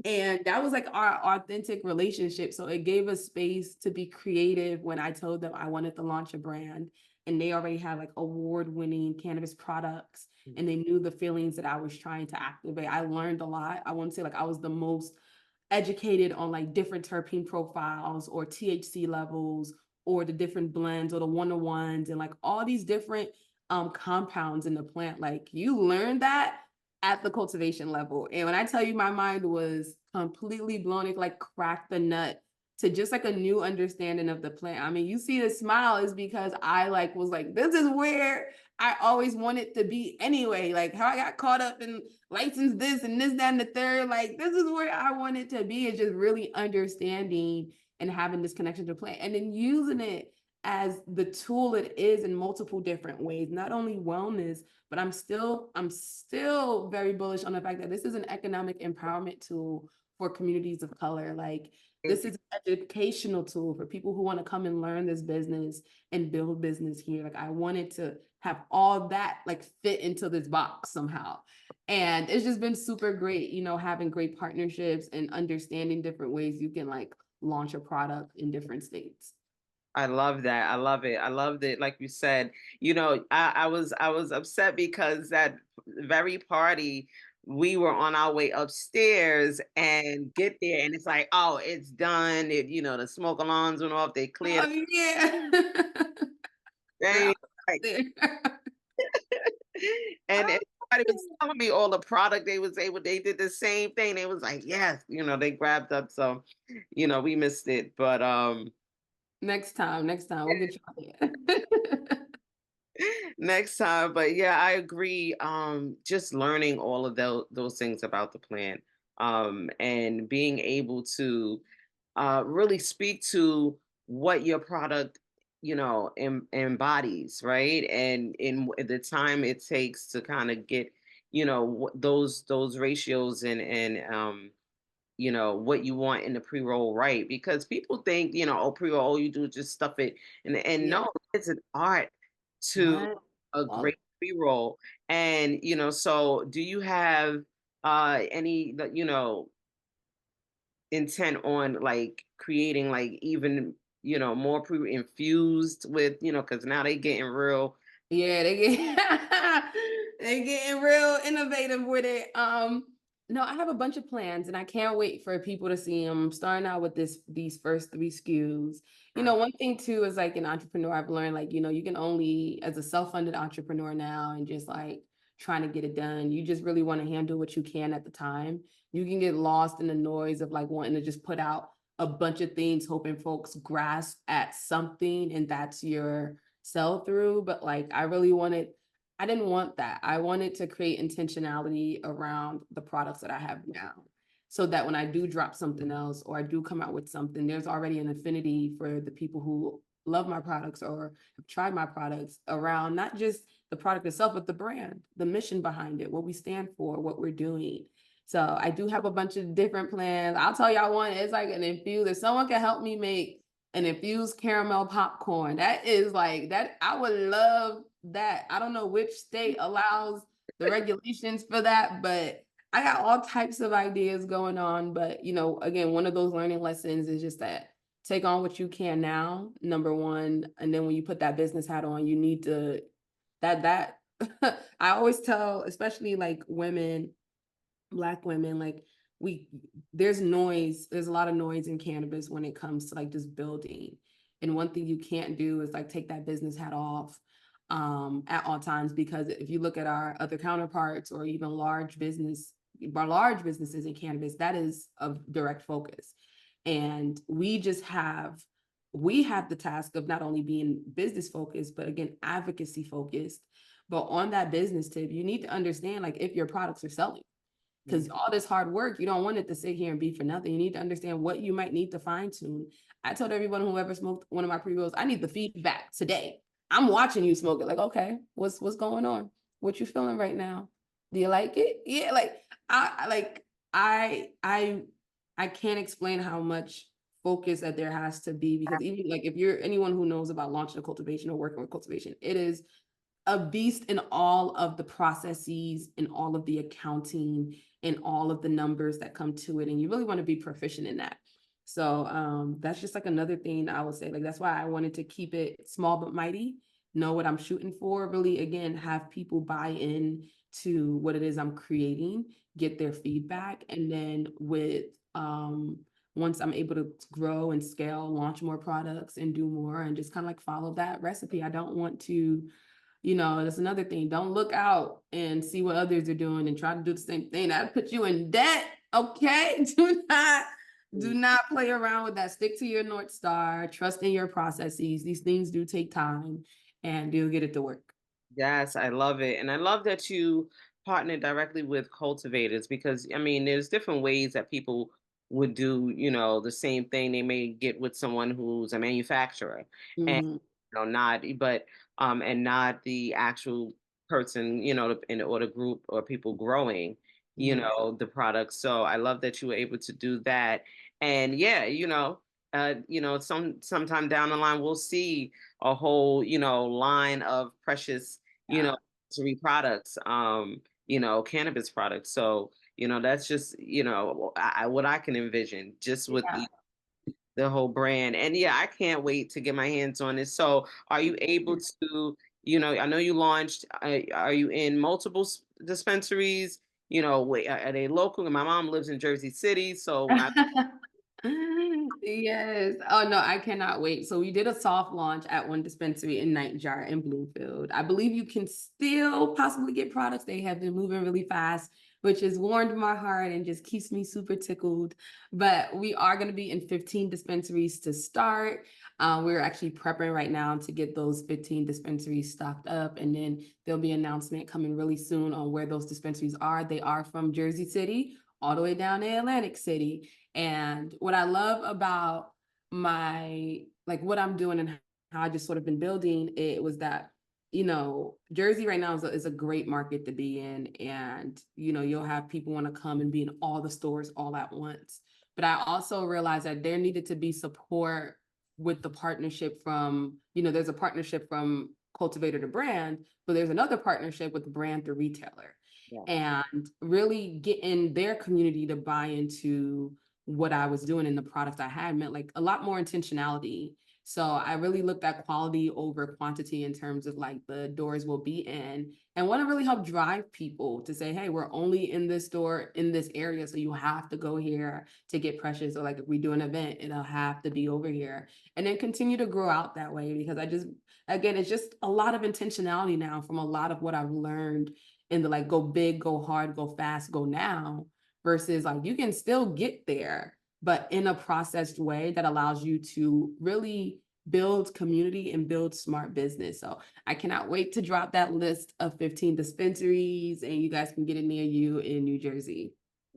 And that was like our authentic relationship. So it gave us space to be creative when I told them I wanted to launch a brand. And they already had like award-winning cannabis products and they knew the feelings that I was trying to activate. I learned a lot. I wouldn't say like I was the most educated on like different terpene profiles or THC levels or the different blends or the one-to-ones and like all these different compounds in the plant. Like you learn that at the cultivation level. And when I tell you my mind was completely blown, it like cracked the nut to just like a new understanding of the plant. I mean, you see the smile is because I like was like, this is where I always wanted to be anyway. Like how I got caught up in license this and this, that, and the third. Like this is where I wanted to be, is just really understanding and having this connection to plant and then using it as the tool it is in multiple different ways, not only wellness, but I'm still very bullish on the fact that this is an economic empowerment tool for communities of color. Like This is an educational tool for people who want to come and learn this business and build business here. Like I wanted to have all that like fit into this box somehow. And it's just been super great, having great partnerships and understanding different ways you can like launch a product in different states. I love that. I love it. I loved it. Like you said, I was upset because that very party, we were on our way upstairs and get there, and it's like, oh, it's done. The smoke alarms went off. They cleared Oh yeah. Girl, everything. Like, there. and Oh, everybody was telling me all the product they was able. They did the same thing. They was like, yes, they grabbed up. So, we missed it, but next time we'll get you out there. next time. But yeah, I agree. Just learning all of those things about the plant, and being able to really speak to what your product, embodies, right? And in the time it takes to kind of get, those ratios and what you want in the pre-roll, right? Because people think, oh, pre-roll, all you do is just stuff it, and Yeah. no, it's an art to Right. a Well, great pre-roll. And so do you have any intent on like creating like even more infused with, because now they getting real. yeah, they get they getting real innovative with it. No, I have a bunch of plans and I can't wait for people to see them. I'm starting out with these first three SKUs. One thing too is like an entrepreneur, I've learned like, you can only as a self-funded entrepreneur now and just like trying to get it done. You just really want to handle what you can at the time. You can get lost in the noise of like wanting to just put out a bunch of things, hoping folks grasp at something and that's your sell through, but like I didn't want that. I wanted to create intentionality around the products that I have now. So that when I do drop something else or I do come out with something, there's already an affinity for the people who love my products or have tried my products around not just the product itself, but the brand, the mission behind it, what we stand for, what we're doing. So I do have a bunch of different plans. I'll tell y'all one, it's like an infused. If someone can help me make an infused caramel popcorn. That is like that. I would love that. I don't know which state allows the regulations for that, but I got all types of ideas going on. But again, one of those learning lessons is just that take on what you can now, number one. And then when you put that business hat on, you need to that I always tell, especially like women, Black women, like we there's noise, there's a lot of noise in cannabis when it comes to like just building. And one thing you can't do is like take that business hat off at all times, because if you look at our other counterparts or even large businesses in cannabis, that is a direct focus. And we have the task of not only being business focused, but again, advocacy focused. But on that business tip, you need to understand like if your products are selling, because all this hard work, you don't want it to sit here and be for nothing. You need to understand what you might need to fine tune. I told everyone who ever smoked one of my pre-rolls, I need the feedback today. I'm watching you smoke it. Like, okay, what's going on? What you feeling right now? Do you like it? Yeah, like I can't explain how much focus that there has to be, because even like if you're anyone who knows about launching a cultivation or working with cultivation, it is a beast in all of the processes and all of the accounting and all of the numbers that come to it. And you really want to be proficient in that. So that's just like another thing I would say. Like that's why I wanted to keep it small but mighty, know what I'm shooting for, really again, have people buy in to what it is I'm creating, get their feedback. And then with once I'm able to grow and scale, launch more products and do more and just kind of like follow that recipe. I don't want to, that's another thing. Don't look out and see what others are doing and try to do the same thing. That put you in debt. Okay. Do not play around with that. Stick to your North Star, trust in your processes. These things do take time and you'll get it to work. Yes, I love it. And I love that you partner directly with cultivators, because I mean, there's different ways that people would do, the same thing they may get with someone who's a manufacturer and Mhm. not but and not the actual person, in or the group or people growing, Yeah. the product. So I love that you were able to do that. And yeah, sometime down the line we'll see a whole, line of precious, Yeah. luxury products, cannabis products. So, that's just, what I can envision just with Yeah. the whole brand. And yeah, I can't wait to get my hands on it. So, are you able to, I know you launched, are you in multiple dispensaries? Wait, are they local? My mom lives in Jersey City. So, Yes. Oh no, I cannot wait. So we did a soft launch at one dispensary in Nightjar in Bloomfield. I believe you can still possibly get products. They have been moving really fast, which has warmed my heart and just keeps me super tickled. But we are going to be in 15 dispensaries to start. We're actually prepping right now to get those 15 dispensaries stocked up, and then there'll be an announcement coming really soon on where those dispensaries are. They are from Jersey City all the way down to Atlantic City. And what I love about my, like what I'm doing and how I just sort of been building it was that, Jersey right now is a great market to be in. And, you'll have people want to come and be in all the stores all at once. But I also realized that there needed to be support with the partnership from, there's a partnership from cultivator to brand, but there's another partnership with brand to retailer. yeah. And really getting their community to buy into what I was doing in the product I had meant like a lot more intentionality. So I really looked at quality over quantity in terms of like the doors we'll be in, and want to really help drive people to say, hey, we're only in this store in this area. So you have to go here to get Precious. Or like if we do an event, it'll have to be over here. And then continue to grow out that way, because again, it's just a lot of intentionality now from a lot of what I've learned in the like go big, go hard, go fast, go now, versus like you can still get there, but in a processed way that allows you to really build community and build smart business. So I cannot wait to drop that list of 15 dispensaries, and you guys can get it near you in New Jersey.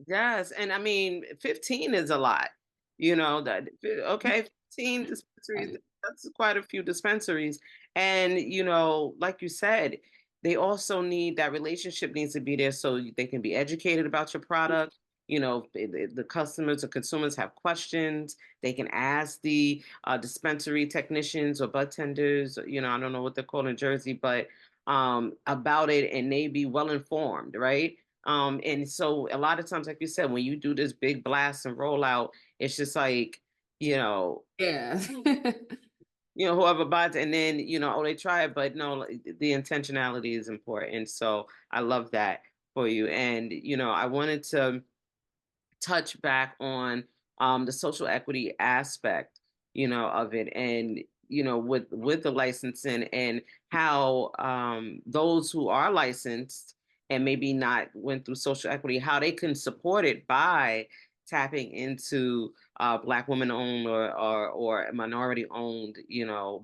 Yes, and I mean, 15 is a lot. That okay, 15 dispensaries, Right. that's quite a few dispensaries. And like you said, they also need that relationship needs to be there so they can be educated about your product. The customers or consumers have questions. They can ask the dispensary technicians or bud tenders, I don't know what they're called in Jersey, but about it, and they be well informed, right? And so a lot of times, like you said, when you do this big blast and rollout, it's just like, you know, Yeah. whoever buys it, and then, oh, they try it, but no, like, the intentionality is important. So I love that for you. And, I wanted to touch back on the social equity aspect, of it, and with the licensing, and how those who are licensed and maybe not went through social equity, how they can support it by tapping into Black women owned or minority owned,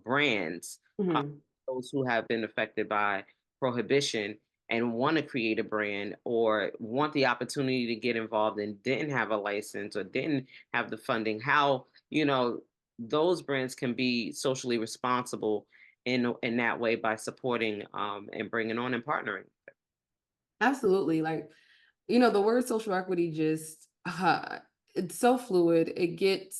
brands. uh, Mhm. those who have been affected by prohibition and want to create a brand or want the opportunity to get involved and didn't have a license or didn't have the funding, how, those brands can be socially responsible in that way by supporting and bringing on and partnering. Absolutely. Like, the word social equity just, it's so fluid. It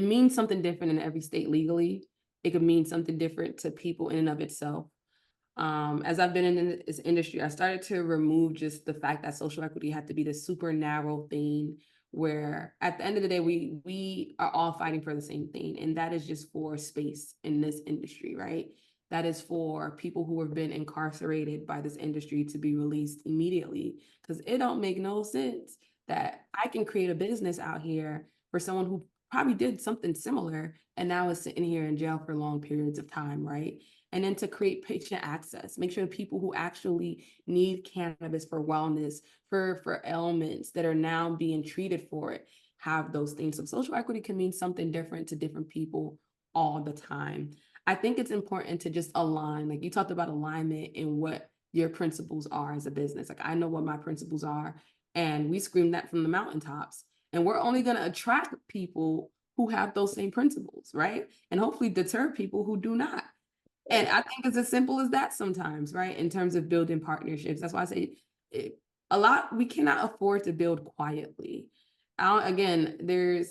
means something different in every state legally. It could mean something different to people in and of itself. As I've been in this industry, I started to remove just the fact that social equity had to be this super narrow thing, where at the end of the day, we are all fighting for the same thing, and that is just for space in this industry, right? That is for people who have been incarcerated by this industry to be released immediately, because it don't make no sense that I can create a business out here for someone who probably did something similar and now is sitting here in jail for long periods of time, right? And then to create patient access, make sure people who actually need cannabis for wellness, for ailments that are now being treated for it, have those things. So social equity can mean something different to different people all the time. I think it's important to just align, like you talked about alignment in what your principles are as a business. Like I know what my principles are, and we scream that from the mountaintops. And we're only going to attract people who have those same principles, right? And hopefully deter people who do not. And I think it's as simple as that sometimes, right? In terms of building partnerships. That's why I say a lot, we cannot afford to build quietly. Again, there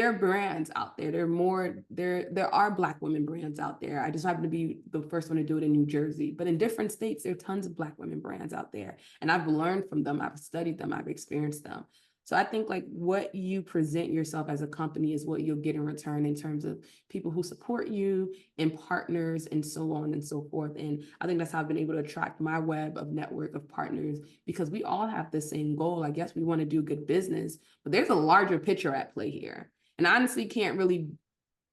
are brands out there. There are Black women brands out there. I just happen to be the first one to do it in New Jersey. But in different states, there are tons of Black women brands out there. And I've learned from them, I've studied them, I've experienced them. So I think like what you present yourself as a company is what you'll get in return in terms of people who support you and partners and so on and so forth. And I think that's how I've been able to attract my web of network of partners, because we all have the same goal. I guess we want to do good business, but there's a larger picture at play here. And I honestly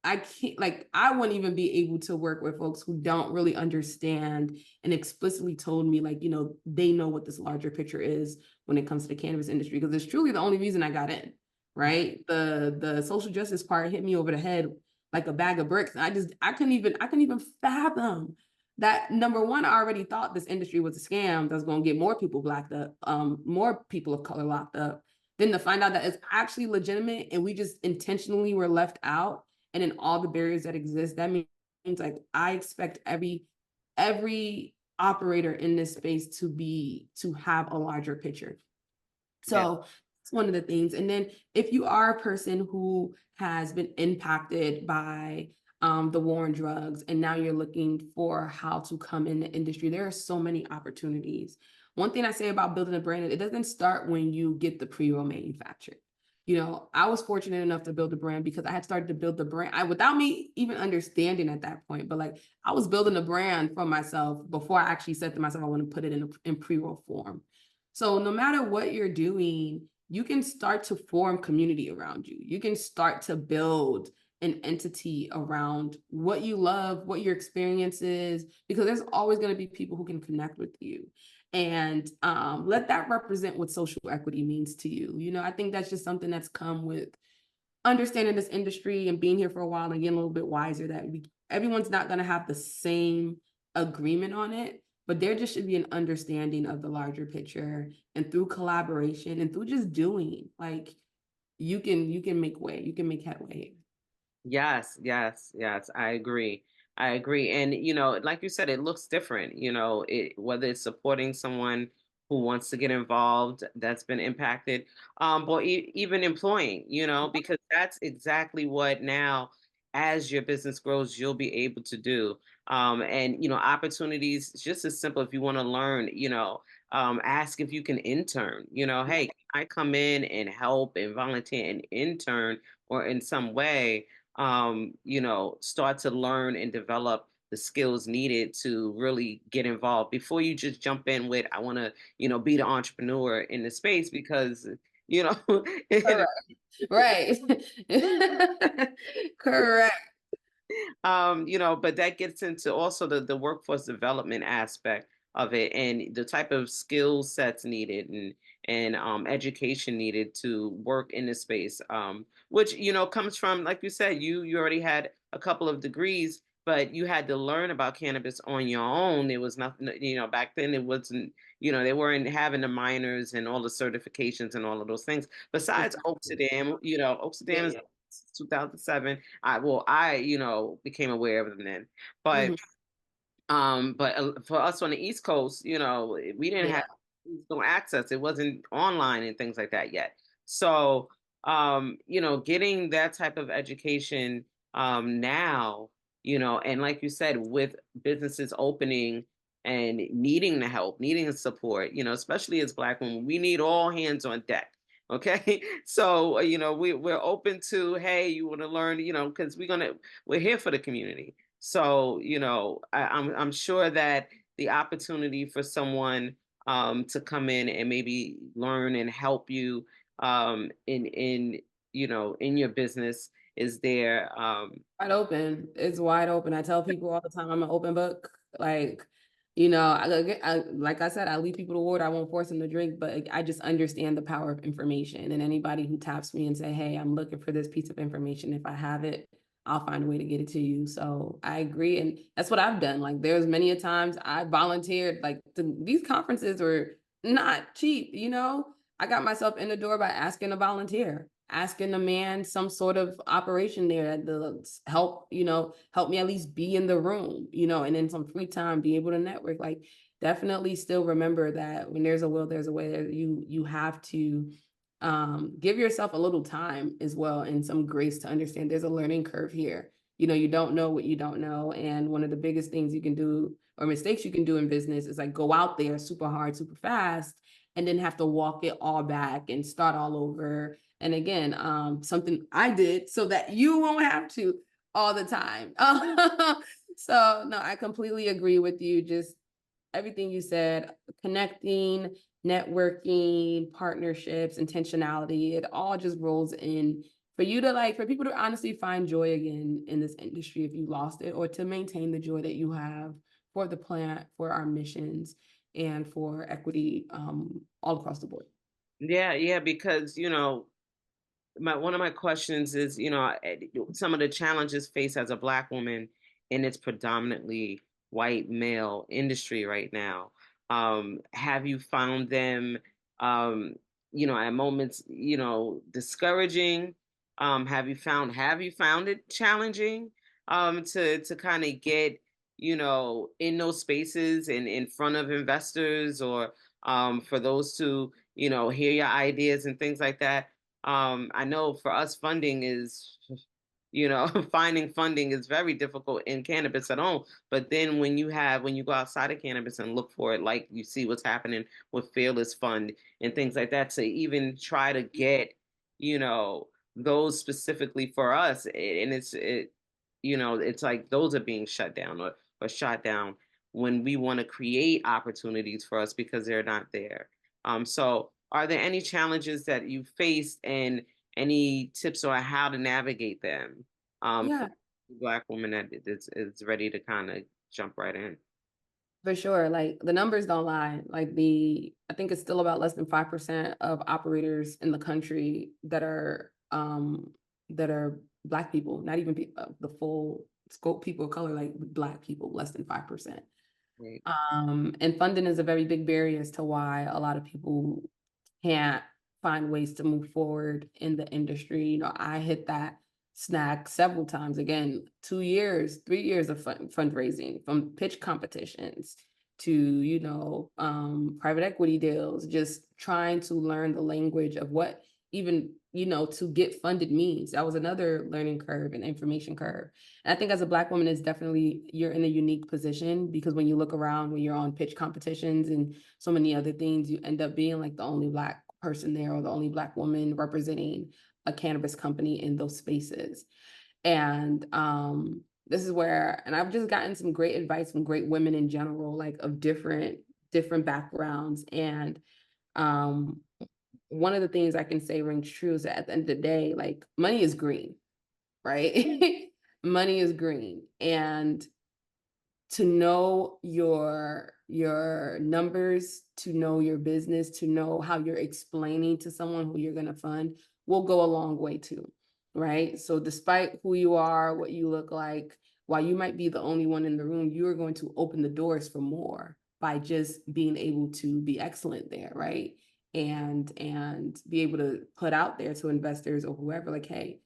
I can't, like, I wouldn't even be able to work with folks who don't really understand and explicitly told me, like, they know what this larger picture is when it comes to the cannabis industry, because it's truly the only reason I got in, right? The social justice part hit me over the head like a bag of bricks. I couldn't even fathom that. Number one, I already thought this industry was a scam that's going to get more people locked up, more people of color locked up. Then to find out that it's actually legitimate and we just intentionally were left out, and in all the barriers that exist, that means like I expect every operator in this space to have a larger picture. Yeah. So it's one of the things. And then if you are a person who has been impacted by the war on drugs, and now you're looking for how to come in the industry, there are so many opportunities. One thing I say about building a brand, it doesn't start when you get the pre-roll manufactured. I was fortunate enough to build a brand because I had started to build the brand without me even understanding at that point. But like I was building a brand for myself before I actually said to myself, I want to put it in pre-roll form. So no matter what you're doing, you can start to form community around you. You can start to build an entity around what you love, what your experience is, because there's always going to be people who can connect with you. And let that represent what social equity means to you. I think that's just something that's come with understanding this industry and being here for a while and getting a little bit wiser, that everyone's not going to have the same agreement on it, but there just should be an understanding of the larger picture. And through collaboration and through just doing, like, you can make way, you can make headway. Yes, yes, yes. I agree. I agree. And like you said, it looks different, whether it's supporting someone who wants to get involved that's been impacted, but even employing, because that's exactly what now, as your business grows, you'll be able to do. And opportunities just as simple if you want to learn, ask if you can intern, hey, can I come in and help and volunteer and intern or in some way start to learn and develop the skills needed to really get involved before you just jump in with, I want to, be the entrepreneur in the space because, you know, it, Correct. Right. Correct. but that gets into also the workforce development aspect of it and the type of skill sets needed and education needed to work in this space, which comes from, like you said, you already had a couple of degrees, but you had to learn about cannabis on your own. There was nothing, back then it wasn't, they weren't having the minors and all the certifications and all of those things. Besides Oxidam, Oxidam is Yeah. 2007. I became aware of them then. But Mhm. for us on the East Coast, we didn't Yeah. have no access. It wasn't online and things like that yet. So, getting that type of education now, and like you said, with businesses opening and needing the help, needing the support, especially as Black women, we need all hands on deck. Okay, so we're open to, hey, you want to learn, because we're here for the community. So, I'm sure that the opportunity for someone to come in and maybe learn and help you in your business is there. Wide open. It's wide open. I tell people all the time, I'm an open book. Like, like I said, I lead people to water. I won't force them to drink, but I just understand the power of information. And anybody who taps me and say, "Hey, I'm looking for this piece of information. If I have it, I'll find a way to get it to you." So I agree, and that's what I've done. Like, there's many a times I volunteered. Like, these conferences were not cheap. I got myself in the door by asking a volunteer, asking a man some sort of operation there to help me at least be in the room, and then some free time, be able to network. Like, definitely still remember that when there's a will, there's a way. You have to give yourself a little time as well and some grace to understand there's a learning curve here. You know, you don't know what you don't know. And one of the biggest things you can do or mistakes you can do in business is like go out there super hard, super fast, and then have to walk it all back and start all over. And again, something I did so that you won't have to all the time. So no, I completely agree with you. Just everything you said, connecting, networking, partnerships, intentionality, it all just rolls in for you to like, for people to honestly find joy again in this industry if you lost it, or to maintain the joy that you have for the plant, for our missions, and for equity all across the board. Yeah, yeah, because my one of my questions is, some of the challenges faced as a Black woman in its predominantly white male industry right now. Have you found them, um, at moments, discouraging? Have you found it challenging to kind of get, in those spaces and in front of investors, or for those to, hear your ideas and things like that? I know for us, funding is, finding funding is very difficult in cannabis at all. But then when you go outside of cannabis and look for it, like you see what's happening with Fearless Fund and things like that, to even try to get, you know, those specifically for us, and it's like those are being shut down, or shot down when we want to create opportunities for us because they're not there. So are there any challenges that you faced, and any tips on how to navigate them, for Yeah, the Black woman that is ready to kind of jump right in? for sure. Like the numbers don't lie. I think it's still about less than 5% of operators in the country that are Black people, not even the full scope people of color, like Black people, less than 5%. Right. And funding is a very big barrier as to why a lot of people can't find ways to move forward in the industry. You know, I hit that snag several times. Again, 2 years, 3 years of fundraising, from pitch competitions to, private equity deals, just trying to learn the language of what even, to get funded means. That was another learning curve and information curve. And I think as a Black woman, it's definitely, you're in a unique position because when you look around, when you're on pitch competitions and so many other things, you end up being like the only Black person there or the only Black woman representing a cannabis company in those spaces. And this is where, and I've just gotten some great advice from great women in general, like of different backgrounds. And um one of the things I can say rings true is that at the end of the day, like money is green, right? Money is green. And to know your numbers, to know your business, to know how you're explaining to someone who you're going to fund will go a long way too, right? So despite who you are, what you look like, while you might be the only one in the room, you are going to open the doors for more by just being able to be excellent there, right? And be able to put out there to investors or whoever, like, hey,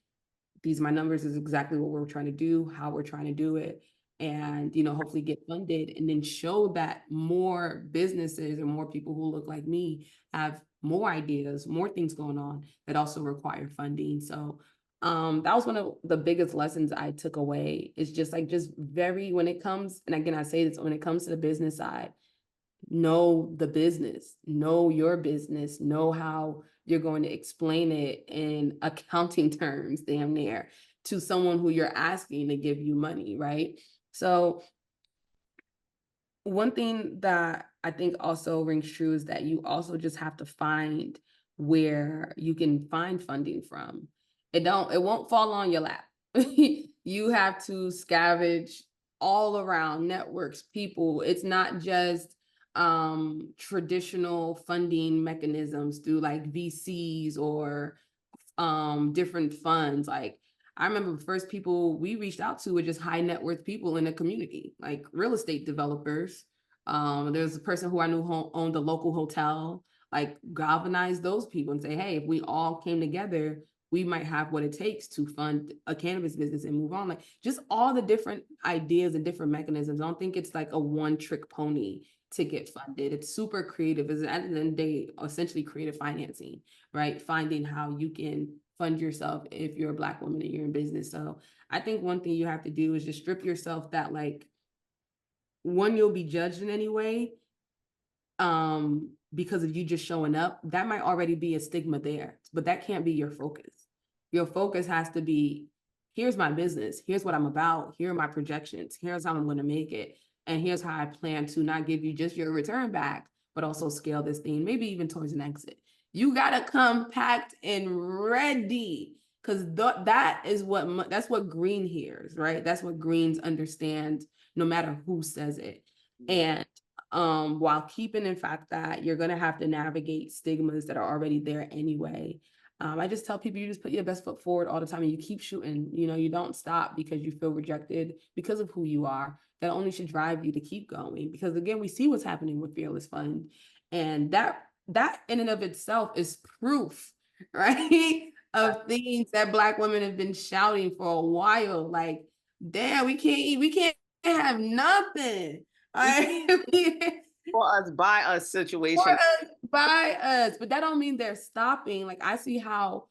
these are my numbers, is exactly what we're trying to do, how we're trying to do it, and hopefully get funded, and then show that more businesses and more people who look like me have more ideas, more things going on that also require funding. So that was one of the biggest lessons I took away, is just like, just very, when it comes, and again I say this, when it comes to the business side, know the business, know your business, know how you're going to explain it in accounting terms, damn near, to someone who you're asking to give you money, right? So one thing that I think also rings true is that you also just have to find where you can find funding from. It won't fall on your lap. You have to scavenge all around networks, people. It's not just traditional funding mechanisms through like VCs or different funds. Like I remember the first people we reached out to were just high net worth people in the community, like real estate developers. There's a person who I knew owned a local hotel, like galvanize those people and say, hey, if we all came together, we might have what it takes to fund a cannabis business and move on. Like just all the different ideas and different mechanisms. I don't think it's like a one trick pony. to get funded. It's super creative. Is at the end of the day, essentially creative financing, right? Finding how you can fund yourself if you're a Black woman and you're in business. So I think one thing you have to do is just strip yourself that, like, one, you'll be judged in any way, because of you just showing up. That might already be a stigma there, but that can't be your focus. Your focus has to be, here's my business, here's what I'm about, here are my projections, here's how I'm going to make it, and here's how I plan to not give you just your return back, but also scale this thing, maybe even towards an exit. You gotta come packed and ready, because that is that's what green hears, right? That's what greens understand, no matter who says it. And while keeping in fact that you're going to have to navigate stigmas that are already there anyway. I just tell people, you just put your best foot forward all the time and you keep shooting. You know, you don't stop because you feel rejected because of who you are. That only should drive you to keep going, because again, we see what's happening with Fearless Fund, and that in and of itself is proof, right? Of things that Black women have been shouting for a while. Like, damn, we can't have nothing. For us, by us For situation. us, by us, but that don't mean they're stopping. Like, I see how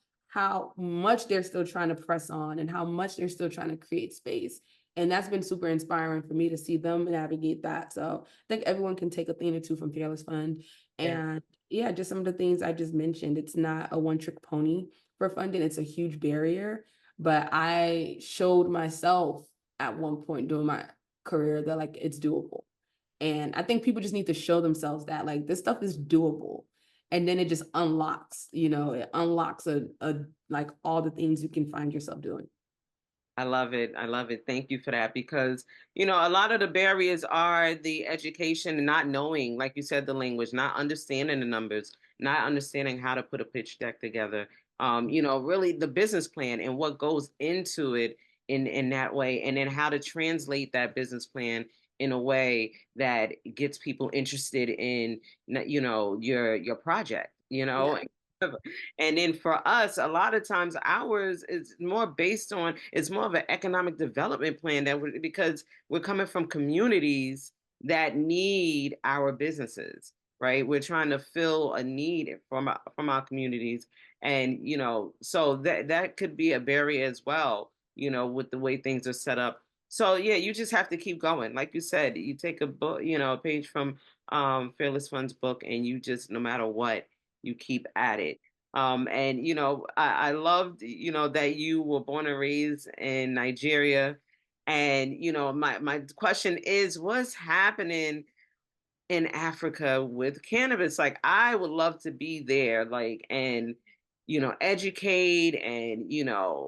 much they're still trying to press on and how much they're still trying to create space. And that's been super inspiring for me to see them navigate that. So I think everyone can take a thing or two from Fearless Fund. And yeah, just some of the things I just mentioned. It's not a one-trick pony for funding. It's a huge barrier. But I showed myself at one point during my career that, like, it's doable. And I think people just need to show themselves that, like, this stuff is doable. And then it just unlocks, it unlocks a like all the things you can find yourself doing. I love it. I love it. Thank you for that because, a lot of the barriers are the education and not knowing, like you said, the language, not understanding the numbers, not understanding how to put a pitch deck together. Really the business plan and what goes into it in that way, and then how to translate that business plan in a way that gets people interested in, your project, Yeah. and then for us, a lot of times ours is more based on, it's more of an economic development plan because we're coming from communities that need our businesses, right? We're trying to fill a need from our communities. And, so that could be a barrier as well, with the way things are set up. So yeah, you just have to keep going. Like you said, you take a book, a page from Fearless Fund's book, and you just, no matter what, you keep at it. And I loved, that you were born and raised in Nigeria. And my question is, what's happening in Africa with cannabis? Like, I would love to be there, like, and educate and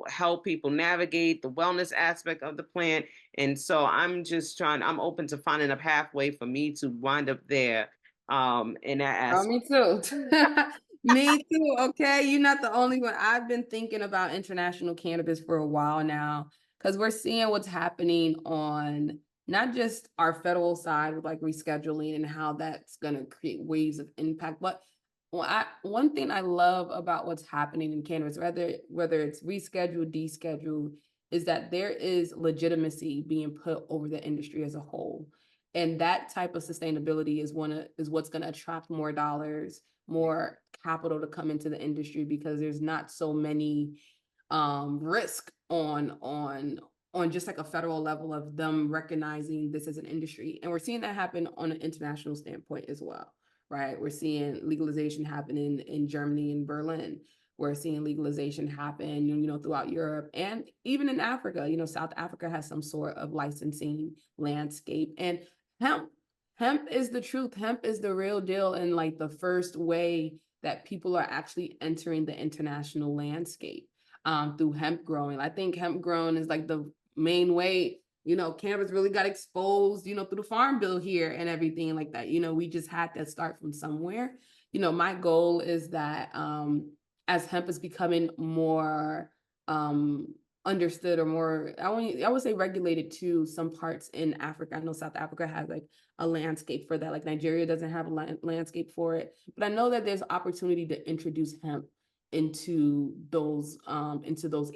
help people navigate the wellness aspect of the plant. And so I'm open to finding a pathway for me to wind up there, in that Oh, aspect. me too. Me too. Okay. You're not the only one. I've been thinking about international cannabis for a while now, because we're seeing what's happening on not just our federal side with, like, rescheduling and how that's going to create waves of impact, but one thing I love about what's happening in cannabis, whether it's rescheduled, descheduled, is that there is legitimacy being put over the industry as a whole. And that type of sustainability is what's going to attract more dollars, more capital to come into the industry, because there's not so many risk on just like a federal level of them recognizing this as an industry. And we're seeing that happen on an international standpoint as well, right? We're seeing legalization happening in Germany and Berlin. We're seeing legalization happen, throughout Europe and even in Africa. South Africa has some sort of licensing landscape. And hemp, hemp is the truth. Hemp is the real deal, and, like, the first way that people are actually entering the international landscape, through hemp growing. I think hemp growing is like the main way, cannabis really got exposed, through the farm bill here and everything like that. We just had to start from somewhere. My goal is that, as hemp is becoming more understood, or more, I would say regulated to some parts in Africa. I know South Africa has, like, a landscape for that. Like, Nigeria doesn't have a landscape for it, but I know that there's opportunity to introduce hemp into those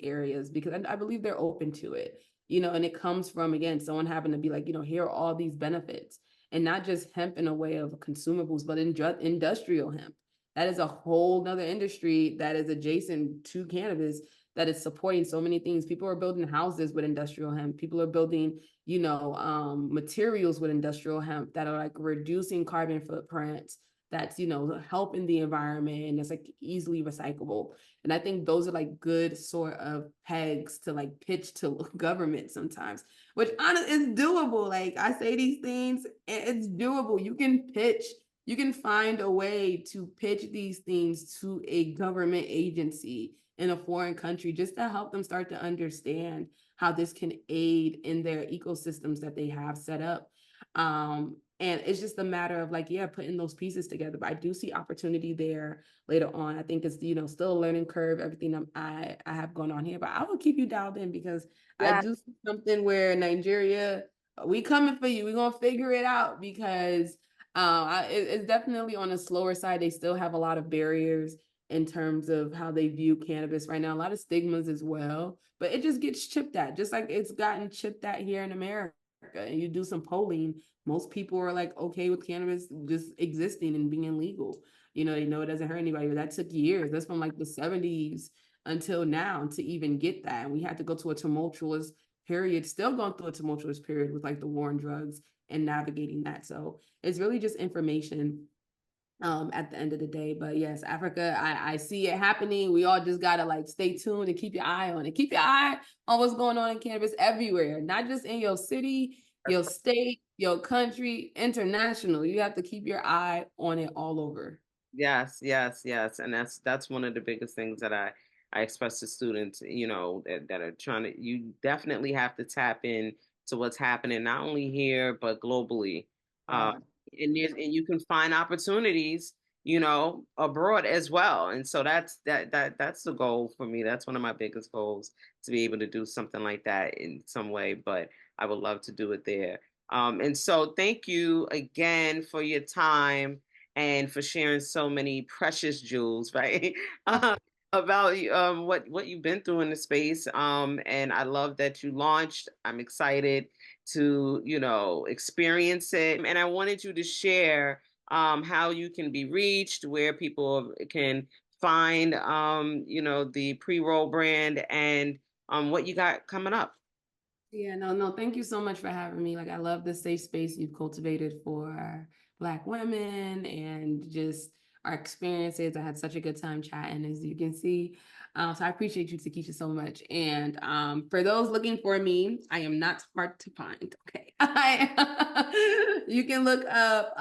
areas, because I believe they're open to it. And it comes from, again, someone having to be like, here are all these benefits. and not just hemp in a way of consumables, but industrial hemp. That is a whole nother industry that is adjacent to cannabis that is supporting so many things. People are building houses with industrial hemp. People are building, materials with industrial hemp that are like reducing carbon footprints. That's, helping the environment and it's like easily recyclable. And I think those are like good sort of pegs to like pitch to government sometimes, which honestly is doable. Like I say these things, it's doable. You can find a way to pitch these things to a government agency in a foreign country just to help them start to understand how this can aid in their ecosystems that they have set up. And it's just a matter of like, yeah, putting those pieces together. But I do see opportunity there later on. I think it's, still a learning curve, everything I have going on here. But I will keep you dialed in because I Yeah. do see something where Nigeria, we coming for you. We're gonna figure it out because it's definitely on a slower side. They still have a lot of barriers in terms of how they view cannabis right now, a lot of stigmas as well, but it just gets chipped at, just like it's gotten chipped at here in America. And you do some polling, most people are like okay with cannabis just existing and being legal. They know it doesn't hurt anybody, but that took years. That's from like the 70s until now to even get that. And we had to go to a tumultuous period, still going through a tumultuous period with like the war on drugs and navigating that. So it's really just information at the end of the day. But yes, Africa, I see it happening. We all just gotta like stay tuned and keep your eye on it. Keep your eye on what's going on in cannabis everywhere, not just in your city, your state, your country, international. You have to keep your eye on it all over. Yes, yes, yes, and that's one of the biggest things that I express to students, that are trying to. You definitely have to tap in to what's happening not only here but globally, uh, Uh, and you can find opportunities, abroad as well. And so that's the goal for me. That's one of my biggest goals to be able to do something like that in some way. But I would love to do it there. And so thank you again for your time and for sharing so many precious jewels, right? uh, about what you've been through in the space. And I love that you launched. I'm excited to experience it, and I wanted you to share how you can be reached, where people can find the pre-roll brand, and what you got coming up. Yeah, no, no. Thank you so much for having me. Like, I love the safe space you've cultivated for Black women and just our experiences. I had such a good time chatting, as you can see. So I appreciate you, Takesha, so much. And for those looking for me, I am not hard to find. Okay, you can look up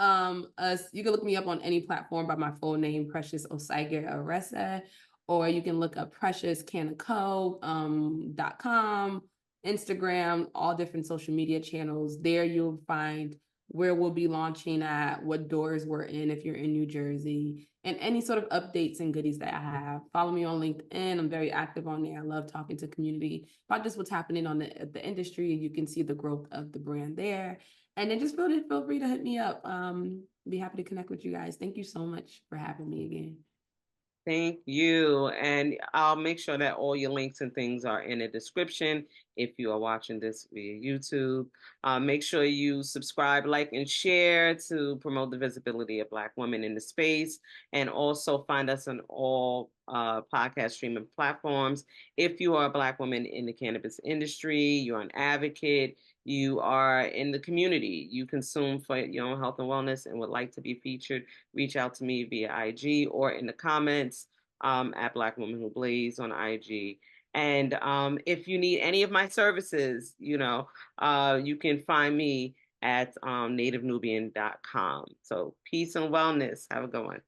us. You can look me up on any platform by my full name, Precious Osagie Erese, or you can look up Precious Canna Co .com. Instagram, all different social media channels. There you'll find where we'll be launching at, what doors we're in if you're in New Jersey, and any sort of updates and goodies that I have. Follow me on LinkedIn. I'm very active on there. I love talking to community about just what's happening on the industry, and you can see the growth of the brand there. And then just feel free to hit me up. Be happy to connect with you guys. Thank you so much for having me again. Thank you. And I'll make sure that all your links and things are in the description if you are watching this via YouTube. Make sure you subscribe, like, and share to promote the visibility of Black women in the space. And also find us on all podcast streaming platforms. If you are a Black woman in the cannabis industry, you're an advocate, you are in the community, you consume for your own health and wellness and would like to be featured, reach out to me via IG or in the comments at Black Women Who Blaze on IG. And if you need any of my services, you can find me at nativenubian.com. So peace and wellness. Have a good one.